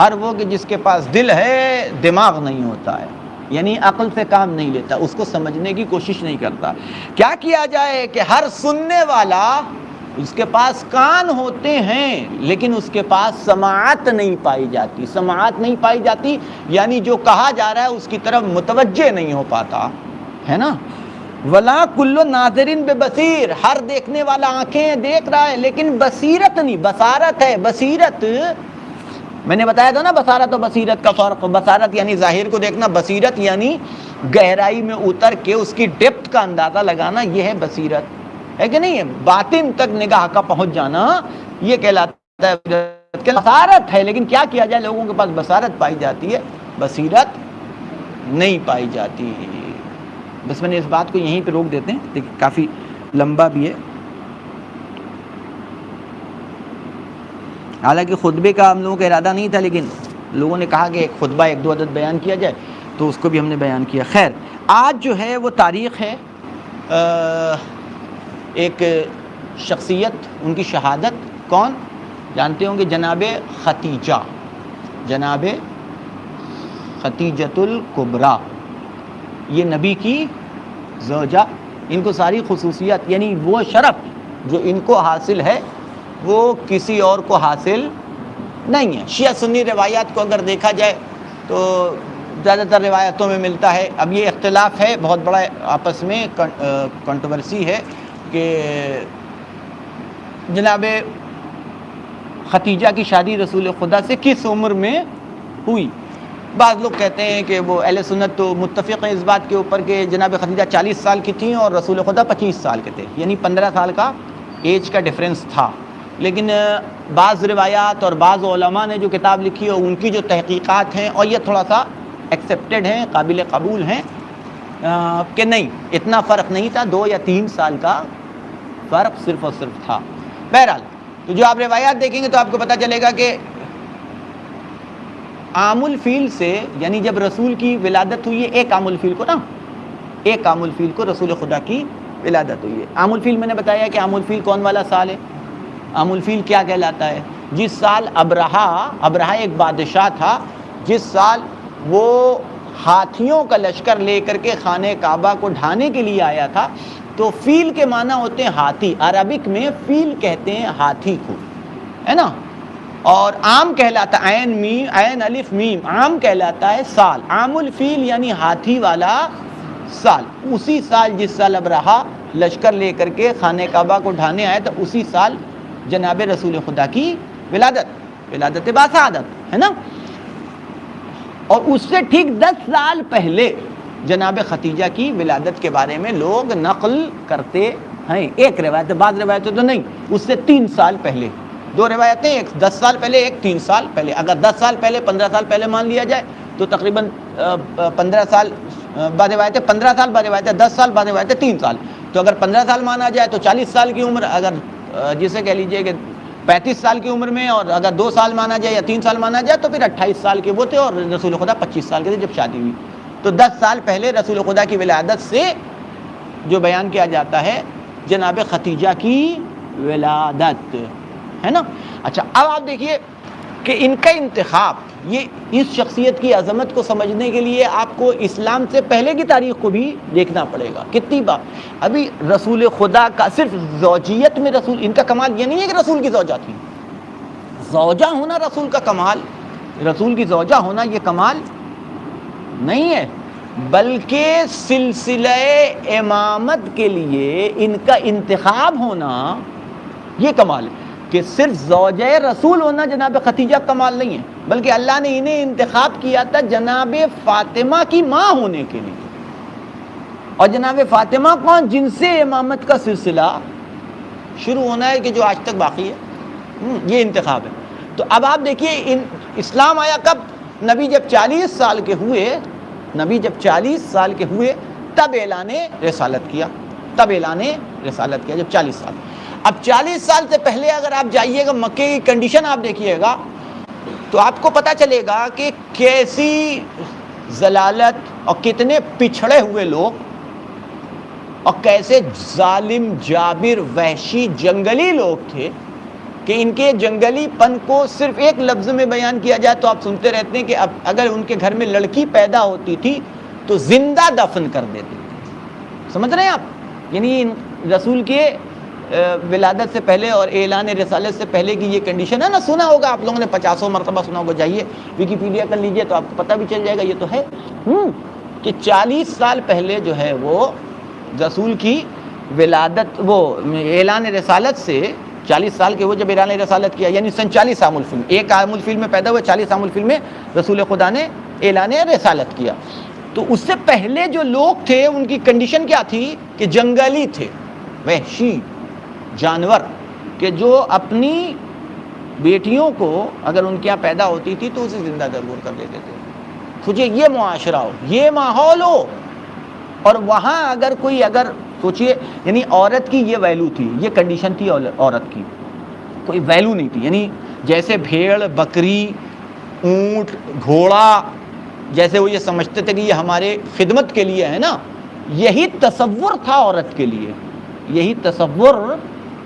ہر وہ کہ جس کے پاس دل ہے دماغ نہیں ہوتا ہے، یعنی عقل سے کام نہیں لیتا، اس کو سمجھنے کی کوشش نہیں کرتا. کیا کیا جائے کہ ہر سننے والا، اس کے پاس کان ہوتے ہیں لیکن اس کے پاس سماعت نہیں پائی جاتی، یعنی جو کہا جا رہا ہے اس کی طرف متوجہ نہیں ہو پاتا ہے نا. ولا کل ناظرین ببصیر، ہر دیکھنے والا آنکھیں دیکھ رہا ہے لیکن بصیرت نہیں، بصارت ہے. بصیرت میں نے بتایا تھا نا، بصارت و بصیرت کا فرق. بصارت یعنی ظاہر کو دیکھنا، بصیرت یعنی گہرائی میں اتر کے اس کی ڈیپتھ کا اندازہ لگانا، یہ ہے بصیرت، ہے کہ نہیں ہے؟ باطن تک نگاہ کا پہنچ جانا، یہ کہلاتا ہے بصارت ہے. لیکن کیا کیا جائے، لوگوں کے پاس بصارت پائی جاتی ہے، بصیرت نہیں پائی جاتی. بس میں نے اس بات کو یہیں پہ روک دیتے ہیں، لیکن کافی لمبا بھی ہے. حالانکہ خطبے کا ہم لوگوں کا ارادہ نہیں تھا، لیکن لوگوں نے کہا کہ ایک خطبہ 1-2 عدد بیان کیا جائے، تو اس کو بھی ہم نے بیان کیا. خیر، آج جو ہے وہ تاریخ ہے ایک شخصیت، ان کی شہادت. کون جانتے ہوں گے؟ جناب خدیجۃ الکبریٰ. یہ نبی کی زوجہ، ان کو ساری خصوصیات، یعنی وہ شرف جو ان کو حاصل ہے وہ کسی اور کو حاصل نہیں ہے. شیعہ سنی روایات کو اگر دیکھا جائے تو زیادہ تر روایتوں میں ملتا ہے. اب یہ اختلاف ہے، بہت بڑا آپس میں کنٹروورسی ہے کہ جناب خدیجہ کی شادی رسول خدا سے کس عمر میں ہوئی. بعض لوگ کہتے ہیں کہ وہ اہل سنت تو متفق ہیں اس بات کے اوپر کہ جناب خدیجہ 40 سال کی تھیں اور رسول خدا 25 سال کے تھے، یعنی 15 سال کا ایج کا ڈیفرنس تھا. لیکن بعض روایات اور بعض علماء نے جو کتاب لکھی ہے ان کی جو تحقیقات ہیں، اور یہ تھوڑا سا ایکسیپٹیڈ ہیں، قابل قبول ہیں، کہ نہیں اتنا فرق نہیں تھا، 2 یا 3 سال کا فرق صرف اور صرف تھا. بہرحال تو جو آپ روایات دیکھیں گے تو آپ کو پتہ چلے گا کہ عام الفیل سے، یعنی جب رسول کی ولادت ہوئی ہے، ایک عام الفیل کو رسول خدا کی ولادت ہوئی ہے. عام الفیل میں نے بتایا کہ عام الفیل کون والا سال ہے. عام الفیل کیا کہلاتا ہے؟ جس سال ابرہہ ایک بادشاہ تھا، جس سال وہ ہاتھیوں کا لشکر لے کر کے خانہ کعبہ کو ڈھانے کے لیے آیا تھا. تو فیل کے معنی ہوتے ہیں ہاتھی، عربک میں فیل کہتے ہیں ہاتھی کو، ہے نا. اور عام کہلاتا ہے عین الف میم، عام کہلاتا ہے سال. عام الفیل یعنی ہاتھی والا سال. اسی سال جس سال ابرہہ لشکر لے کر کے خانہ کعبہ کو ڈھانے آئے، تو اسی سال جناب رسول خدا کی ولادت باسعادت ہے نا. اور اس سے ٹھیک 10 سال پہلے جناب خدیجہ کی ولادت کے بارے میں لوگ نقل کرتے ہیں. ایک روایت، بعض روایتیں تو نہیں، اس سے 3 سال پہلے. 2 روایتیں، ایک 10 سال پہلے، ایک 3 سال پہلے. اگر 10 سال پہلے 15 سال پہلے مان لیا جائے تو تقریباً 15 سال، بعض روایتیں 15 سال، بعض روایتیں 10 سال، بعض روایتیں 3 سال. تو اگر 15 سال مانا جائے تو 40 سال کی عمر، اگر جسے کہہ لیجئے کہ 35 سال کی عمر میں، اور اگر 2 سال مانا جائے یا 3 سال مانا جائے تو پھر 28 سال کے وہ تھے، اور رسول خدا 25 سال کے تھے جب شادی ہوئی. تو 10 سال پہلے رسول خدا کی ولادت سے جو بیان کیا جاتا ہے جناب خدیجہ کی ولادت ہے نا. اچھا، اب آپ دیکھیے کہ ان کا انتخاب یہ اس شخصیت کی عظمت کو سمجھنے کے لیے آپ کو اسلام سے پہلے کی تاریخ کو بھی دیکھنا پڑے گا. کتنی بار ابھی رسول خدا کا صرف زوجیت میں رسول، ان کا کمال یہ نہیں ہے کہ رسول کی زوجہ تھی. زوجہ ہونا رسول کا کمال، رسول کی زوجہ ہونا یہ کمال نہیں ہے، بلکہ سلسلہ امامت کے لیے ان کا انتخاب ہونا یہ کمال ہے. کہ صرف زوجہ رسول ہونا جناب خدیجہ کمال نہیں ہے، بلکہ اللہ نے انہیں انتخاب کیا تھا جناب فاطمہ کی ماں ہونے کے لیے. اور جناب فاطمہ کون؟ جن سے امامت کا سلسلہ شروع ہونا ہے کہ جو آج تک باقی ہے. یہ انتخاب ہے. تو اب آپ دیکھیے اسلام آیا کب؟ نبی جب 40 سال کے ہوئے، نبی جب 40 سال کے ہوئے تب اعلان رسالت کیا، تب اعلان رسالت کیا جب 40 سال. اب 40 سال سے پہلے اگر آپ جائیے گا مکے کی کنڈیشن آپ دیکھیے گا تو آپ کو پتہ چلے گا کہ کیسی ضلالت اور کتنے پچھڑے ہوئے لوگ اور کیسے ظالم، جابر، وحشی، جنگلی لوگ تھے کہ ان کے جنگلی پن کو صرف ایک لفظ میں بیان کیا جائے تو آپ سنتے رہتے ہیں کہ اب اگر ان کے گھر میں لڑکی پیدا ہوتی تھی تو زندہ دفن کر دیتے تھے. سمجھ رہے ہیں آپ؟ یعنی رسول کے ولادت سے پہلے اور اعلان رسالت سے پہلے کی یہ کنڈیشن ہے نا. سنا ہوگا آپ لوگوں نے 50 مرتبہ سنا ہوگا. جائیے ویکیپیڈیا کر لیجئے تو آپ کو پتہ بھی چل جائے گا. یہ تو ہے کہ 40 سال پہلے جو ہے وہ رسول کی ولادت، وہ اعلان رسالت سے 40 سال کے وہ جب اعلان رسالت کیا، یعنی سن 40 عام الفیل میں، ایک عام الفیل میں پیدا ہوئے، 40 عام الفیل میں رسول خدا نے اعلان رسالت کیا. تو اس سے پہلے جو لوگ تھے ان کی کنڈیشن کیا تھی کہ جنگلی تھے، وحشی جانور، کہ جو اپنی بیٹیوں کو اگر ان کے یہاں پیدا ہوتی تھی تو اسے زندہ ضرور کر دیتے تھے. سوچئے یہ معاشرہ ہو، یہ ماحول ہو، اور وہاں اگر کوئی سوچئے یعنی عورت کی یہ ویلو تھی، یہ کنڈیشن تھی عورت کی، کوئی ویلو نہیں تھی. یعنی جیسے بھیڑ، بکری، اونٹ، گھوڑا، جیسے وہ یہ سمجھتے تھے کہ یہ ہمارے خدمت کے لیے ہے نا، یہی تصور تھا عورت کے لیے، یہی تصور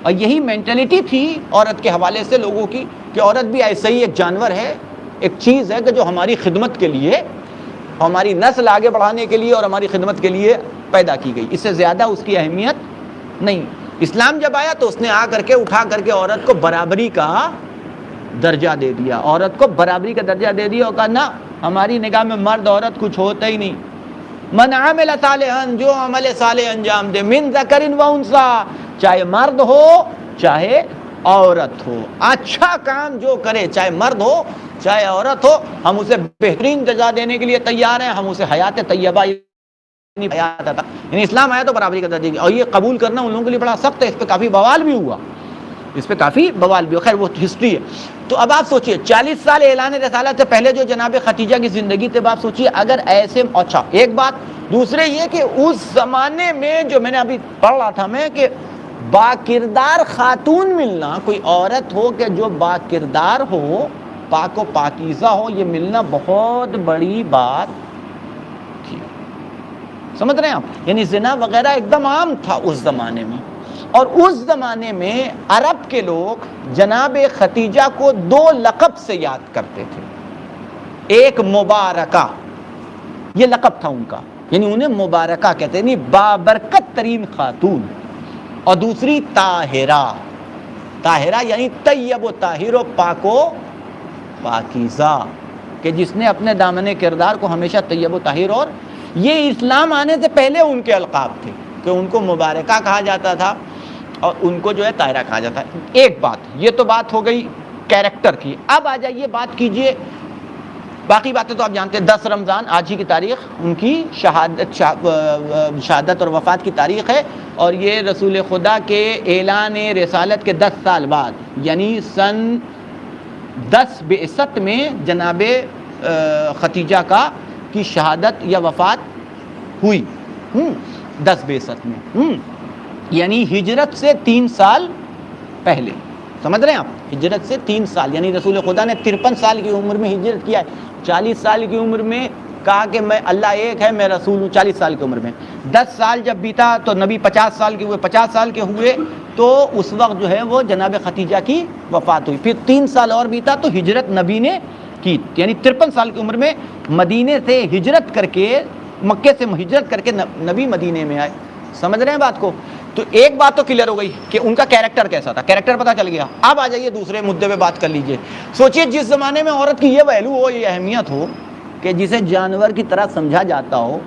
اور یہی مینٹلٹی تھی عورت کے حوالے سے لوگوں کی کہ عورت بھی ایسا ہی ایک جانور ہے، ایک چیز ہے کہ جو ہماری خدمت کے لیے، ہماری نسل آگے بڑھانے کے لیے اور ہماری خدمت کے لیے پیدا کی گئی. اس سے زیادہ اس کی اہمیت نہیں. اسلام جب آیا تو اس نے آ کر کے اٹھا کر کے عورت کو برابری کا درجہ دے دیا، عورت کو برابری کا درجہ دے دیا اور کہا نہ، ہماری نگاہ میں مرد عورت کچھ ہوتا ہی نہیں. من عمل صالحا، جو عمل صالح انجام دے، من ذکر و انثی، چاہے مرد ہو چاہے عورت ہو، اچھا کام جو کرے، چاہے مرد ہو چاہے عورت ہو، ہم اسے بہترین جزا دینے کے لیے تیار ہیں. ہم اسے حیات طیبہ حیات عطا، یعنی اسلام آیا تو برابری کا درجہ دیا. اور یہ قبول کرنا ان لوگوں کے لیے بڑا سخت ہے. اس پہ کافی بوال بھی ہوا، اس پہ کافی بوال بھی ہوا. خیر وہ ہسٹری ہے. تو اب آپ سوچئے 40 سال اعلان رسالت سے پہلے جو جناب خدیجہ کی زندگی تھی، آپ سوچئے اگر ایسے، اچھا ایک بات، دوسرے یہ کہ اس زمانے میں جو میں نے ابھی پڑھ رہا تھا میں کہ با کردار خاتون ملنا، کوئی عورت ہو کہ جو با کردار ہو، پاک و پاکیزہ ہو، یہ ملنا بہت بڑی بات تھی. سمجھ رہے ہیں آپ؟ یعنی زنا وغیرہ ایک دم عام تھا اس زمانے میں. اور اس زمانے میں عرب کے لوگ جناب خدیجہ کو 2 لقب سے یاد کرتے تھے. ایک مبارکہ، یہ لقب تھا ان کا، یعنی انہیں مبارکہ کہتے ہیں، یعنی بابرکت ترین خاتون. اور دوسری طاہرہ، طاہرہ یعنی طیب و طاہر و پاک و پاکیزہ، کہ جس نے اپنے دامن کردار کو ہمیشہ طیب و طاہر. اور یہ اسلام آنے سے پہلے ان کے القاب تھے کہ ان کو مبارکہ کہا جاتا تھا اور ان کو جو ہے طاہرہ کہا جاتا ہے. ایک بات، یہ تو بات ہو گئی کیریکٹر کی. اب آ جائیے بات کیجئے، باقی باتیں تو آپ جانتے ہیں. 10 رمضان آج ہی کی تاریخ ان کی شہادت اور وفات کی تاریخ ہے. اور یہ رسول خدا کے اعلان رسالت کے 10 سال بعد، یعنی سن 10 بعثت میں جناب خدیجہ کی شہادت یا وفات ہوئی. 10 بعثت میں، یعنی ہجرت سے 3 سال پہلے. سمجھ رہے ہیں آپ؟ ہجرت سے 3 سال، یعنی رسول خدا نے 53 سال کی عمر میں ہجرت کیا ہے. 40 سال کی عمر میں کہا کہ میں اللہ ایک ہے، میں رسول ہوں. 40 سال کی عمر میں 10 سال جب بیتا تو نبی 50 سال کے ہوئے. 50 سال کے ہوئے تو اس وقت جو ہے وہ جناب خدیجہ کی وفات ہوئی. پھر 3 سال اور بیتا تو ہجرت نبی نے کی، یعنی 53 سال کی عمر میں مدینے سے ہجرت کر کے، مکے سے ہجرت کر کے نبی مدینے میں آئے. سمجھ رہے ہیں بات کو؟ تو ایک بات تو کلیئر ہو گئی کہ ان کا کیریکٹر کیسا تھا، کیریکٹر پتہ چل گیا. اب آ جائیے دوسرے مدعے پہ بات کر لیجئے. سوچئے جس زمانے میں عورت کی یہ ویلیو ہو، یہ اہمیت ہو کہ جسے جانور کی طرح سمجھا جاتا ہو،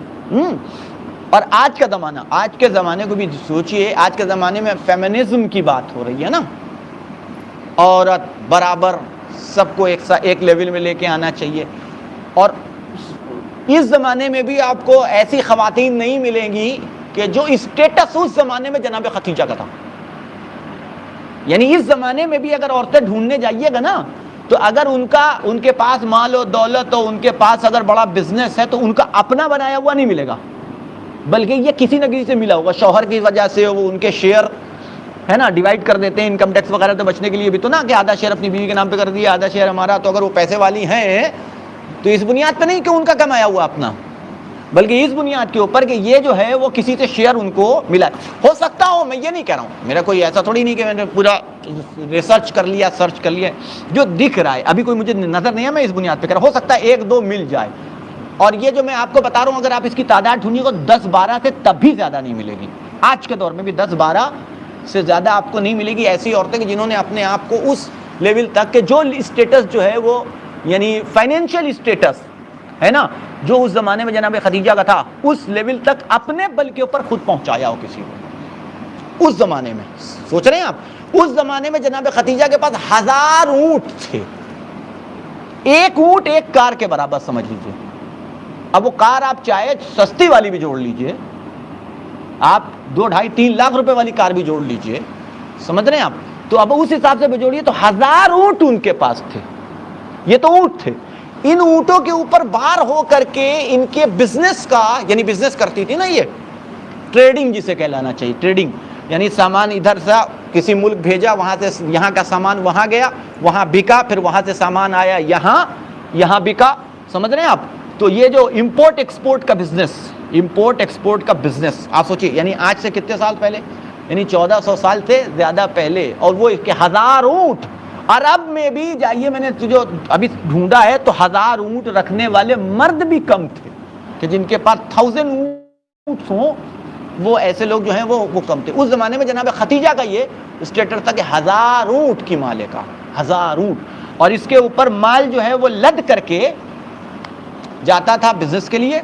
اور آج کا زمانہ، آج کے زمانے کو بھی سوچئے. آج کے زمانے میں فیمنزم کی بات ہو رہی ہے نا، عورت برابر، سب کو ایک لیول میں لے کے آنا چاہیے. اور اس زمانے میں بھی آپ کو ایسی خواتین نہیں ملیں گی کہ جو اسٹیٹس اس زمانے میں جناب خدیجہ کا تھا. یعنی اس زمانے میں بھی اگر عورتیں ڈھونڈنے جائیے گا نا، تو اگر ان کے پاس مال و دولت ہو، ان کے پاس اگر بڑا بزنس ہے، تو ان کا اپنا بنایا ہوا نہیں ملے گا، بلکہ یہ کسی نہ کسی سے ملا ہوگا. شوہر کی وجہ سے وہ ان کے شیئر ہے نا ڈیوائڈ کر دیتے ہیں انکم ٹیکس وغیرہ سے بچنے کے لیے بھی تو نا، کہ آدھا شیئر اپنی بیوی کے نام پہ کر دیا، آدھا شیئر ہمارا. تو اگر وہ پیسے والی ہیں تو اس بنیاد پہ نہیں کہ ان کا کمایا ہوا اپنا، بلکہ اس بنیاد کے اوپر کہ یہ جو ہے وہ کسی سے شیئر ان کو ملا. ہو سکتا ہو، میں یہ نہیں کہہ رہا ہوں، میرا کوئی ایسا تھوڑی نہیں کہ میں نے پورا ریسرچ کر لیا، سرچ کر لیا. جو دکھ رہا ہے ابھی کوئی مجھے نظر نہیں ہے، میں اس بنیاد پہ کہہ رہا ہوں. ہو سکتا ہے 1-2 مل جائے. اور یہ جو میں آپ کو بتا رہا ہوں، اگر آپ اس کی تعداد ڈھونڈیے گا 10-12 سے تب بھی زیادہ نہیں ملے گی. آج کے دور میں بھی 10-12 سے زیادہ آپ کو نہیں ملے گی ایسی عورتیں کہ جنہوں نے اپنے آپ کو اس لیول تک کہ جو اسٹیٹس جو ہے وہ یعنی فائنینشیل اسٹیٹس ہے نا، جو اس زمانے میں جناب خدیجہ کا تھا، اس لیول تک اپنے بل کے اوپر خود پہنچایا ہو کسی کو. اس زمانے میں سوچ رہے ہیں آپ، اس زمانے میں جناب خدیجہ کے پاس 1000 اونٹ تھے. ایک اونٹ ایک کار کے برابر سمجھ لیجئے. اب وہ کار آپ چاہے سستی والی بھی جوڑ لیجئے، آپ 2-2.5-3 لاکھ روپے والی کار بھی جوڑ لیجئے، سمجھ رہے ہیں آپ. تو اب اس حساب سے بجوڑیے تو 1000 اونٹ ان کے پاس تھے. یہ تو اونٹ تھے. ان اونٹوں کے اوپر بار ہو کر کے ان کے بزنس کا، یعنی بزنس کرتی تھی نا یہ ٹریڈنگ جسے کہلانا چاہیے، ٹریڈنگ یعنی سامان ادھر سے کسی ملک بھیجا، وہاں سے یہاں کا سامان وہاں گیا، وہاں بکا، پھر وہاں سے سامان آیا یہاں بکا. سمجھ رہے ہیں آپ. تو یہ جو امپورٹ ایکسپورٹ کا بزنس، امپورٹ ایکسپورٹ کا بزنس آپ سوچیے، یعنی آج سے کتنے سال پہلے، یعنی 1400 سال سے زیادہ پہلے. اور وہ اس کے 1000 اونٹ. عرب میں بھی جائیے، میں نے جو ابھی ڈھونڈا ہے تو 1000 اونٹ رکھنے والے مرد بھی کم تھے، کہ جن کے پاس 1000 اونٹ ہوں، وہ ایسے لوگ جو ہیں وہ کم تھے. اس زمانے میں جناب خدیجہ کا یہ اسٹیٹس تھا کہ 1000 اونٹ کی مالکہ، 1000 اونٹ. اور اس کے اوپر مال جو ہے وہ لد کر کے جاتا تھا بزنس کے لیے،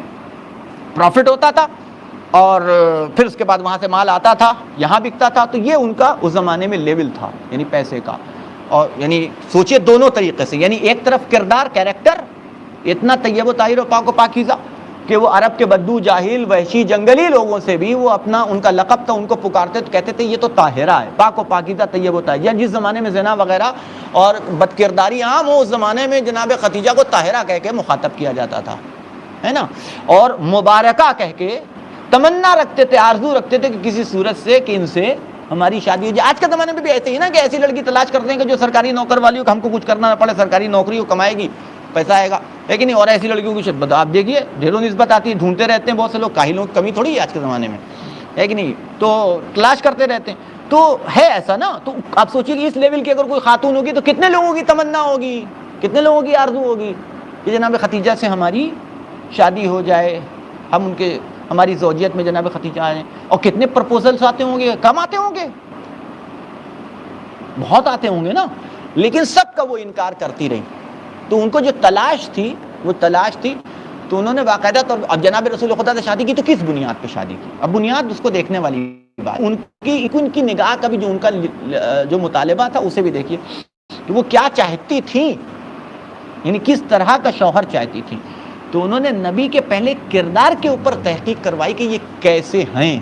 پروفٹ ہوتا تھا، اور پھر اس کے بعد وہاں سے مال آتا تھا، یہاں بکتا تھا. تو یہ ان کا اس زمانے میں لیول تھا، یعنی پیسے کا. اور یعنی سوچئے دونوں طریقے سے، یعنی ایک طرف کردار، کیریکٹر اتنا طیب و طاہر و پاک و پاکیزہ کہ وہ عرب کے بدو، جاہل، وحشی، جنگلی لوگوں سے بھی وہ اپنا، ان کا لقب تھا، ان کو پکارتے تو کہتے تھے یہ تو طاہرہ ہے، پاک و پاکیزہ، طیب و طاہر. یا جس زمانے میں زنا وغیرہ اور بد کرداری عام ہو، اس زمانے میں جناب خدیجہ کو طاہرہ کہہ کے مخاطب کیا جاتا تھا، ہے نا. اور مبارکہ کہہ کے تمنا رکھتے تھے، آرزو رکھتے تھے کہ کسی صورت سے کہ ان سے ہماری شادی ہو جائے. آج کے زمانے میں بھی ایسے ہی نا، کہ ایسی لڑکی تلاش کرتے ہیں کہ جو سرکاری نوکر والی ہو، کہ ہم کو کچھ کرنا نہ پڑے، سرکاری نوکری ہو، کمائے گی، پیسہ آئے گا، ہے کہ نہیں. اور ایسی لڑکیوں کی آپ دیکھیے ڈھیروں نسبت آتی ہے، ڈھونڈتے رہتے ہیں بہت سے لوگ. کاہلوں کی کمی تھوڑی ہے آج کے زمانے میں، ہے کہ نہیں. تو تلاش کرتے رہتے ہیں. تو ہے ایسا نا. تو آپ سوچیے کہ اس لیول کی اگر کوئی خاتون ہوگی تو کتنے لوگوں کی تمنا ہوگی، کتنے لوگوں کی آرزو ہوگی کہ جناب خدیجہ سے ہماری شادی ہو جائے، ہم ہماری زوجیت میں جناب خدیجہ آئیں. اور کتنے پرپوزلس آتے ہوں گے، کم آتے ہوں گے، بہت آتے ہوں گے نا. لیکن سب کا وہ انکار کرتی رہی. تو ان کو جو تلاش تھی، وہ تلاش تھی. تو انہوں نے باقاعدہ طور اب جناب رسول خدا سے شادی کی تو کس بنیاد پہ شادی کی؟ اب بنیاد اس کو دیکھنے والی بات. ان کی نگاہ کا بھی جو ان کا جو مطالبہ تھا اسے بھی دیکھیے کہ وہ کیا چاہتی تھی، یعنی کس طرح کا شوہر چاہتی تھی. تو انہوں نے نبی کے پہلے کردار کے اوپر تحقیق کروائی کہ یہ کیسے ہیں،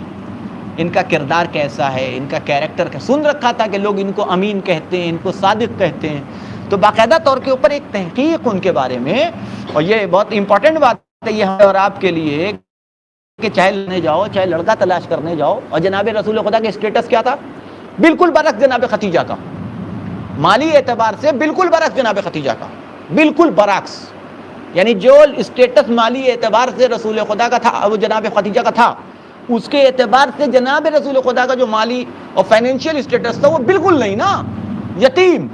ان کا کردار کیسا ہے، ان کا کیریکٹر کا. سن رکھا تھا کہ لوگ ان کو امین کہتے ہیں، ان کو صادق کہتے ہیں. تو باقاعدہ طور کے اوپر ایک تحقیق ان کے بارے میں. اور یہ بہت امپورٹنٹ بات ہے یہ ہمیں اور آپ کے لیے کہ چاہے لینے جاؤ، چاہے لڑکا تلاش کرنے جاؤ. اور جناب رسول خدا کا اسٹیٹس کیا تھا؟ بالکل برعکس جناب خدیجہ کا، مالی اعتبار سے بالکل برعکس جناب خدیجہ کا، بالکل برعکس. یعنی جو اسٹیٹس مالی اعتبار سے رسول خدا کا تھا، وہ جناب خدیجہ کا تھا، اس کے اعتبار سے جناب رسول خدا کا جو مالی اور فائنینشیل اسٹیٹس تھا وہ بالکل نہیں نا. یتیم.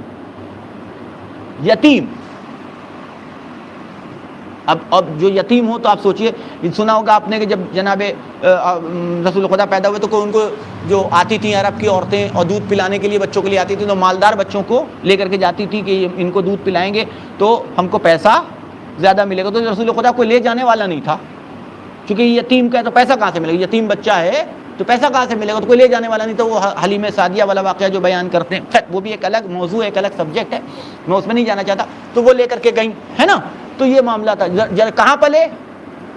اب جو یتیم ہو تو آپ سوچئے، سنا ہوگا آپ نے کہ جب جناب رسول خدا پیدا ہوئے تو ان کو جو آتی تھیں عرب کی عورتیں اور دودھ پلانے کے لیے بچوں کے لیے آتی تھیں، تو مالدار بچوں کو لے کر کے جاتی تھی کہ ان کو دودھ پلائیں گے تو ہم کو پیسہ زیادہ ملے گا. تو رسول خدا کو لے جانے والا نہیں تھا، چونکہ یتیم کا ہے تو پیسہ کہاں سے ملے گا، یتیم بچہ ہے تو پیسہ کہاں سے ملے گا، تو کوئی لے جانے والا نہیں. تو وہ حلیمہ سعدیہ والا واقعہ جو بیان کرتے ہیں، وہ بھی ایک الگ موضوع ہے، ایک الگ سبجیکٹ ہے، میں اس میں نہیں جانا چاہتا. تو وہ لے کر کے گئیں، ہے نا. تو یہ معاملہ تھا. کہاں پلے؟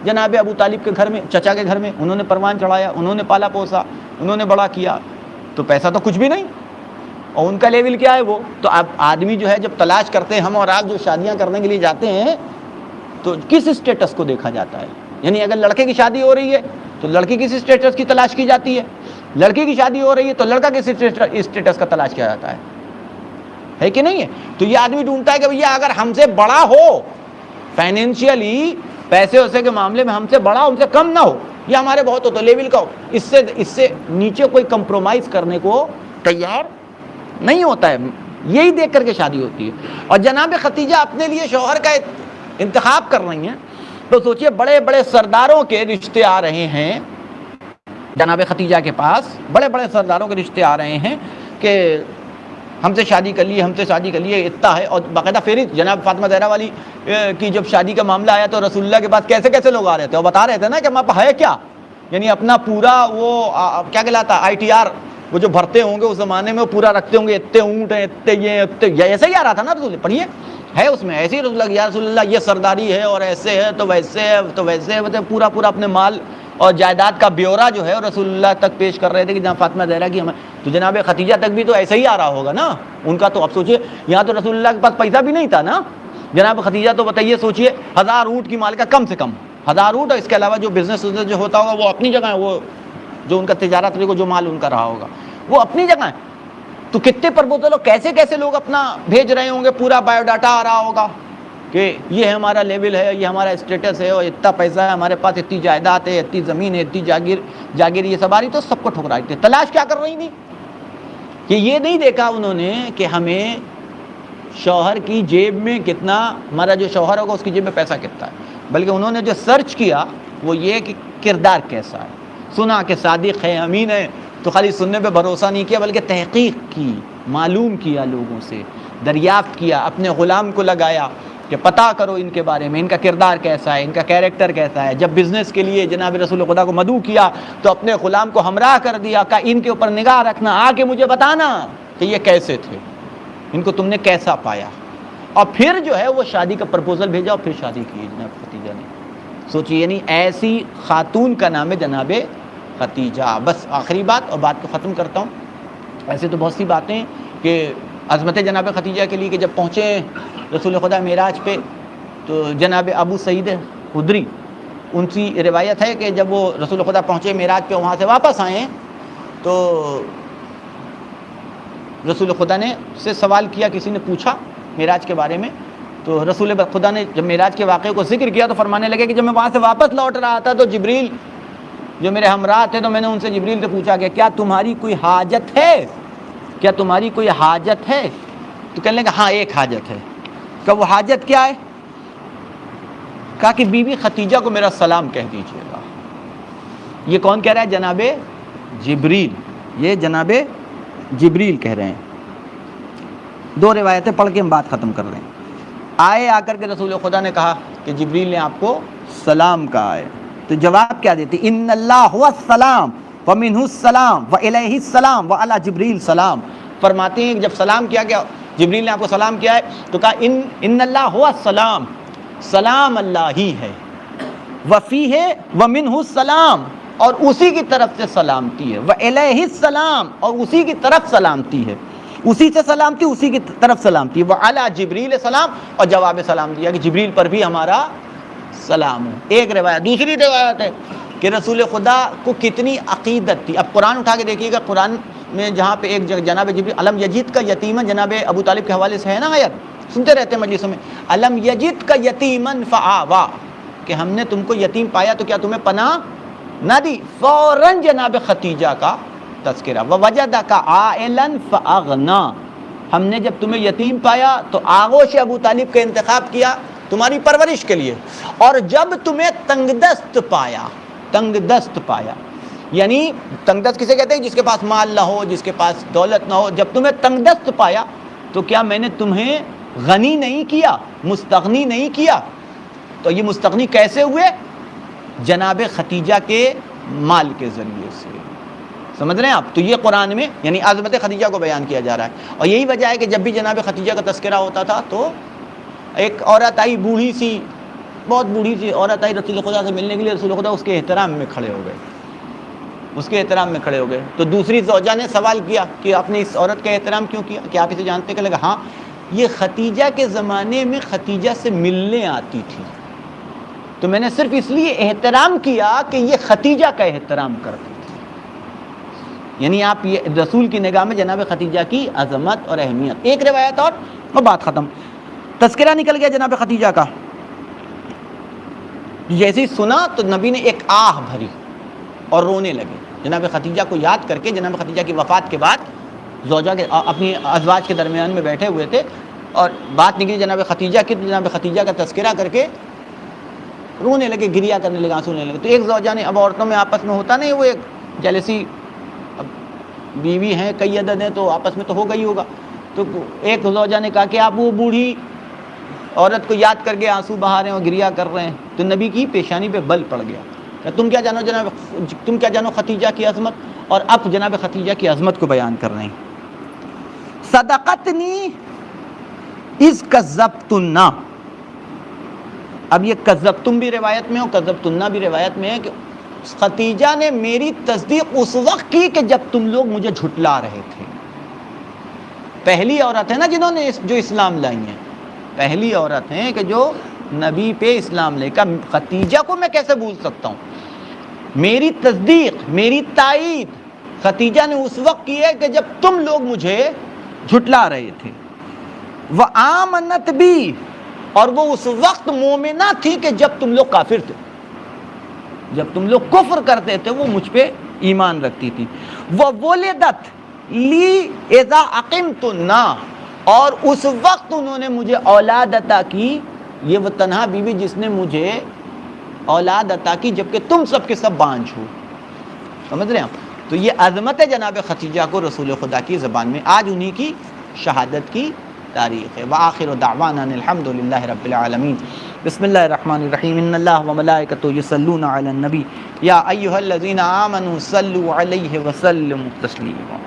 جناب ابو طالب کے گھر میں، چچا کے گھر میں. انہوں نے پروان چڑھایا، انہوں نے پالا پوسا، انہوں نے بڑا کیا. تو پیسہ تو کچھ بھی نہیں، اور ان کا لیول کیا ہے وہ. تو اب آدمی جو ہے جب تلاش کرتے ہیں، ہم اور آپ جو شادیاں کرنے کے لیے جاتے ہیں تو کس اسٹیٹس کو دیکھا جاتا ہے؟ یعنی اگر لڑکے کی شادی ہو رہی ہے تو لڑکی کس اسٹیٹس کی تلاش کی جاتی ہے، لڑکی کی شادی ہو رہی ہے تو لڑکا کس اسٹیٹس کا تلاش کیا جاتا ہے کہ نہیں ہے؟ تو یہ آدمی ڈھونڈتا ہے کہ بھیا اگر ہم سے بڑا ہو فائنینشیلی، پیسے ویسے کے معاملے میں ہم سے بڑا ہو، ہم سے کم نہ ہو، یا ہمارے بہت ہو تو لیول کا ہو. اس سے نیچے کوئی کمپرومائز کرنے کو تیار نہیں ہوتا ہے. یہی دیکھ کر کے شادی ہوتی ہے. اور جناب خدیجہ اپنے لیے شوہر کا انتخاب کر رہی ہیں تو سوچئے بڑے بڑے سرداروں کے رشتے آ رہے ہیں جناب خدیجہ کے پاس، بڑے بڑے سرداروں کے رشتے آ رہے ہیں کہ ہم سے شادی کر لیے، ہم سے شادی کر لیے، اتنا ہے. اور باقاعدہ پھر جناب فاطمہ زہرا والی کی جب شادی کا معاملہ آیا تو رسول اللہ کے پاس کیسے کیسے لوگ آ رہے تھے، اور بتا رہے تھے نا کہ ہمارے پاس ہے کیا، یعنی اپنا پورا وہ کیا کہلاتا ITR، وہ جو بھرتے ہوں گے اس زمانے میں وہ پورا رکھتے ہوں گے، اتنے اونٹ ہیں، اتنے یہ اتنے، ایسے ہی آ رہا تھا نا رسول. پڑھیے ہے اس میں ایسے ہی رسول اللہ، یا رسول اللہ یہ سرداری ہے اور ایسے ہے تو ویسے ہے تو ویسے ہے، مطلب پورا اپنے مال اور جائیداد کا بیورا جو ہے رسول اللہ تک پیش کر رہے تھے کہ جہاں فاطمہ زہرا کی تو جناب خدیجہ تک بھی تو ایسا ہی آ رہا ہوگا نا ان کا. تو اب سوچئے یہاں تو رسول اللہ کے پاس پیسہ بھی نہیں تھا نا. جناب خدیجہ تو بتائیے سوچئے 1000 اونٹ کی مالکہ، کم سے کم 1000 اونٹ، اور اس کے علاوہ جو بزنس جو ہوتا ہوگا وہ اپنی جگہ ہے، وہ جو ان کا تجارت کو جو مال ان کا رہا ہوگا وہ اپنی جگہ ہے. تو کتنے پرپوزل ہو، کیسے کیسے لوگ اپنا بھیج رہے ہوں گے، پورا بایو ڈاٹا آ رہا ہوگا کہ یہ ہمارا لیول ہے، یہ ہمارا اسٹیٹس ہے، اور اتنا پیسہ ہے ہمارے پاس، اتنی جائیداد ہے، اتنی زمین ہے، اتنی جاگیر یہ سب آ رہی. تو سب کو ٹھکرائی تھی. تلاش کیا کر رہی تھی کہ یہ نہیں دیکھا انہوں نے کہ ہمیں شوہر کی جیب میں کتنا، ہمارا جو شوہر ہوگا اس کی جیب میں پیسہ کتنا ہے، بلکہ انہوں نے جو سرچ کیا وہ یہ کہ کردار کیسا ہے. سنا کہ صادق ہے، امین ہے، تو خالی سننے پہ بھروسہ نہیں کیا بلکہ تحقیق کی، معلوم کیا، لوگوں سے دریافت کیا، اپنے غلام کو لگایا کہ پتہ کرو ان کے بارے میں، ان کا کردار کیسا ہے، ان کا کیریکٹر کیسا ہے. جب بزنس کے لیے جناب رسول خدا کو مدعو کیا تو اپنے غلام کو ہمراہ کر دیا، کہا ان کے اوپر نگاہ رکھنا، آ کے مجھے بتانا کہ یہ کیسے تھے، ان کو تم نے کیسا پایا. اور پھر جو ہے وہ شادی کا پرپوزل بھیجا اور پھر شادی کی جناب خدیجہ نے. سوچیے، یعنی ایسی خاتون کا نام ہے جناب خدیجہ. بس آخری بات اور بات کو ختم کرتا ہوں. ایسے تو بہت سی باتیں کہ عظمت جناب خدیجہ کے لیے کہ جب پہنچے رسول خدا معراج پہ تو جناب ابو سعید خدری، ان کی روایت ہے کہ جب وہ رسول خدا پہنچے معراج پہ، وہاں سے واپس آئے تو رسول خدا نے سے سوال کیا، کسی نے پوچھا معراج کے بارے میں، تو رسول خدا نے جب معراج کے واقعے کو ذکر کیا تو فرمانے لگے کہ جب میں وہاں سے واپس لوٹ رہا تھا تو جبریل جو میرے ہمراہ تھے، تو میں نے ان سے جبریل سے پوچھا کہ کیا تمہاری کوئی حاجت ہے، کیا تمہاری کوئی حاجت ہے؟ تو کہنے لگا ہاں ایک حاجت ہے. کہ وہ حاجت کیا ہے؟ کہا کہ بی بی خدیجہ کو میرا سلام کہہ دیجیے گا. یہ کون کہہ رہا ہے؟ جناب جبریل. یہ جناب جبریل کہہ رہے ہیں. دو روایتیں پڑھ کے ہم بات ختم کر رہے ہیں. آئے، آ کر کے رسول خدا نے کہا کہ جبریل نے آپ کو سلام کہا ہے. تو جواب کیا دیتی؟ ان اللہ هو السلام ومنہ السلام والیہ السلام وعلی جبریل سلام. فرماتے ہیں کہ جب سلام کیا گیا، جبریل نے آپ کو سلام کیا ہے، تو کہا ان اللہ هو السلام، سلام اللہ ہی ہے، وفیہ ومنہ السلام، اور اسی کی طرف سے سلامتی ہے، والیہ السلام، اور اسی کی طرف سلامتی ہے، اسی سے سلامتی، اسی کی طرف سلامتی ہے، وعلی جبریل سلام، اور جواب سلام دیا کہ جبریل پر بھی ہمارا سلام ہے. ایک روایت. دوسری روایت ہے کہ رسول خدا کو کتنی عقیدت تھی. اب قرآن اٹھا کے دیکھیے گا، قرآن میں جہاں پہ ایک جناب جبریل علم یجد کا یتیما، جناب ابو طالب کے حوالے سے ہے نا آیت، سنتے رہتے ہیں مجلسوں میں، علم یجد کا یتیمن فآوا، کہ ہم نے تم کو یتیم پایا تو کیا تمہیں پناہ نہ دی. فوراً جناب خدیجہ کا تذکرہ، ووجدک عائلا فاغنا، ہم نے جب تمہیں یتیم پایا تو آغوش ابو طالب کا انتخاب کیا تمہاری پرورش کے لیے. اور جب تمہیں تنگ دست پایا یعنی تنگ دست کسے کہتے ہیں؟ جس کے پاس مال نہ ہو، جس کے پاس دولت نہ ہو. جب تمہیں تنگ دست پایا تو کیا میں نے تمہیں غنی نہیں کیا، مستغنی نہیں کیا؟ تو یہ مستغنی کیسے ہوئے؟ جناب خدیجہ کے مال کے ذریعے سے. سمجھ رہے ہیں آپ؟ تو یہ قرآن میں یعنی عظمت خدیجہ کو بیان کیا جا رہا ہے. اور یہی وجہ ہے کہ جب بھی جناب خدیجہ کا تذکرہ ہوتا تھا تو ایک عورت آئی، بوڑھی سی، بہت بوڑھی سی عورت آئی رسول خدا سے ملنے کے لیے. رسول خدا اس کے احترام میں کھڑے ہو گئے. تو دوسری زوجہ نے سوال کیا کہ آپ نے اس عورت کا احترام کیوں کیا؟ کہ آپ اسے جانتے؟ کہ لگا ہاں یہ خدیجہ کے زمانے میں خدیجہ سے ملنے آتی تھی، تو میں نے صرف اس لیے احترام کیا کہ یہ خدیجہ کا احترام کرتی تھی. یعنی آپ یہ رسول کی نگاہ میں جناب خدیجہ کی عظمت اور اہمیت. ایک روایت اور بات ختم. تذکرہ نکل گیا جناب خدیجہ کا. جیسے ہی سنا تو نبی نے ایک آہ بھری اور رونے لگے. جناب خدیجہ کو یاد کر کے، جناب خدیجہ کی وفات کے بعد زوجہ کے اپنی ازواج کے درمیان میں بیٹھے ہوئے تھے اور بات نکلی جناب خدیجہ کی، تو جناب خدیجہ کا تذکرہ کر کے رونے لگے، گریا کرنے لگے، آنسو لینے لگے. تو ایک زوجہ نے، اب عورتوں میں آپس میں ہوتا نہیں وہ ایک جیلسی، اب بیوی ہیں کئی عدد ہیں تو آپس میں تو ہوگا ہی ہوگا. تو ایک زوجہ نے کہا کہ آپ وہ بوڑھی عورت کو یاد کر کے آنسو بہا رہے ہیں اور گریا کر رہے ہیں. تو نبی کی پیشانی پہ بل پڑ گیا کہ تم کیا جانو خدیجہ کی عظمت. اور اب جناب خدیجہ کی عظمت کو بیان کر رہے ہیں. صدقتنی اذ کذبتنا. اب یہ کذبتم بھی روایت میں اور کذبتنا بھی روایت میں ہے کہ خدیجہ نے میری تصدیق اس وقت کی کہ جب تم لوگ مجھے جھٹلا رہے تھے. پہلی عورت ہے نا جنہوں نے جو اسلام لائی ہیں، پہلی عورت ہیں کہ جو نبی پہ اسلام لے کر. خدیجہ کو میں کیسے بھول سکتا ہوں؟ میری تصدیق، میری تائید خدیجہ نے اس وقت کی ہے کہ جب تم لوگ مجھے جھٹلا رہے تھے. وآمنت بھی، اور وہ اس وقت مومنہ تھی کہ جب تم لوگ کافر تھے، جب تم لوگ کفر کرتے تھے وہ مجھ پہ ایمان رکھتی تھی. وولدت لی اذا اقمت النا، اور اس وقت انہوں نے مجھے اولاد عطا کی. یہ وہ تنہا بیوی جس نے مجھے اولاد عطا کی جبکہ تم سب کے سب بانجھ ہو. سمجھ رہے ہیں آپ؟ تو یہ عظمت ہے جناب خدیجہ کو رسول خدا کی زبان میں. آج انہی کی شہادت کی تاریخ ہے. وآخر دعوانا الحمد للہ رب العالمین. بسم اللہ الرحمن الرحیم. ان اللہ وملائکتہ یصلون علی النبی یا ایھا الذین آمنوا صلوا علیہ وسلموا تسلیما.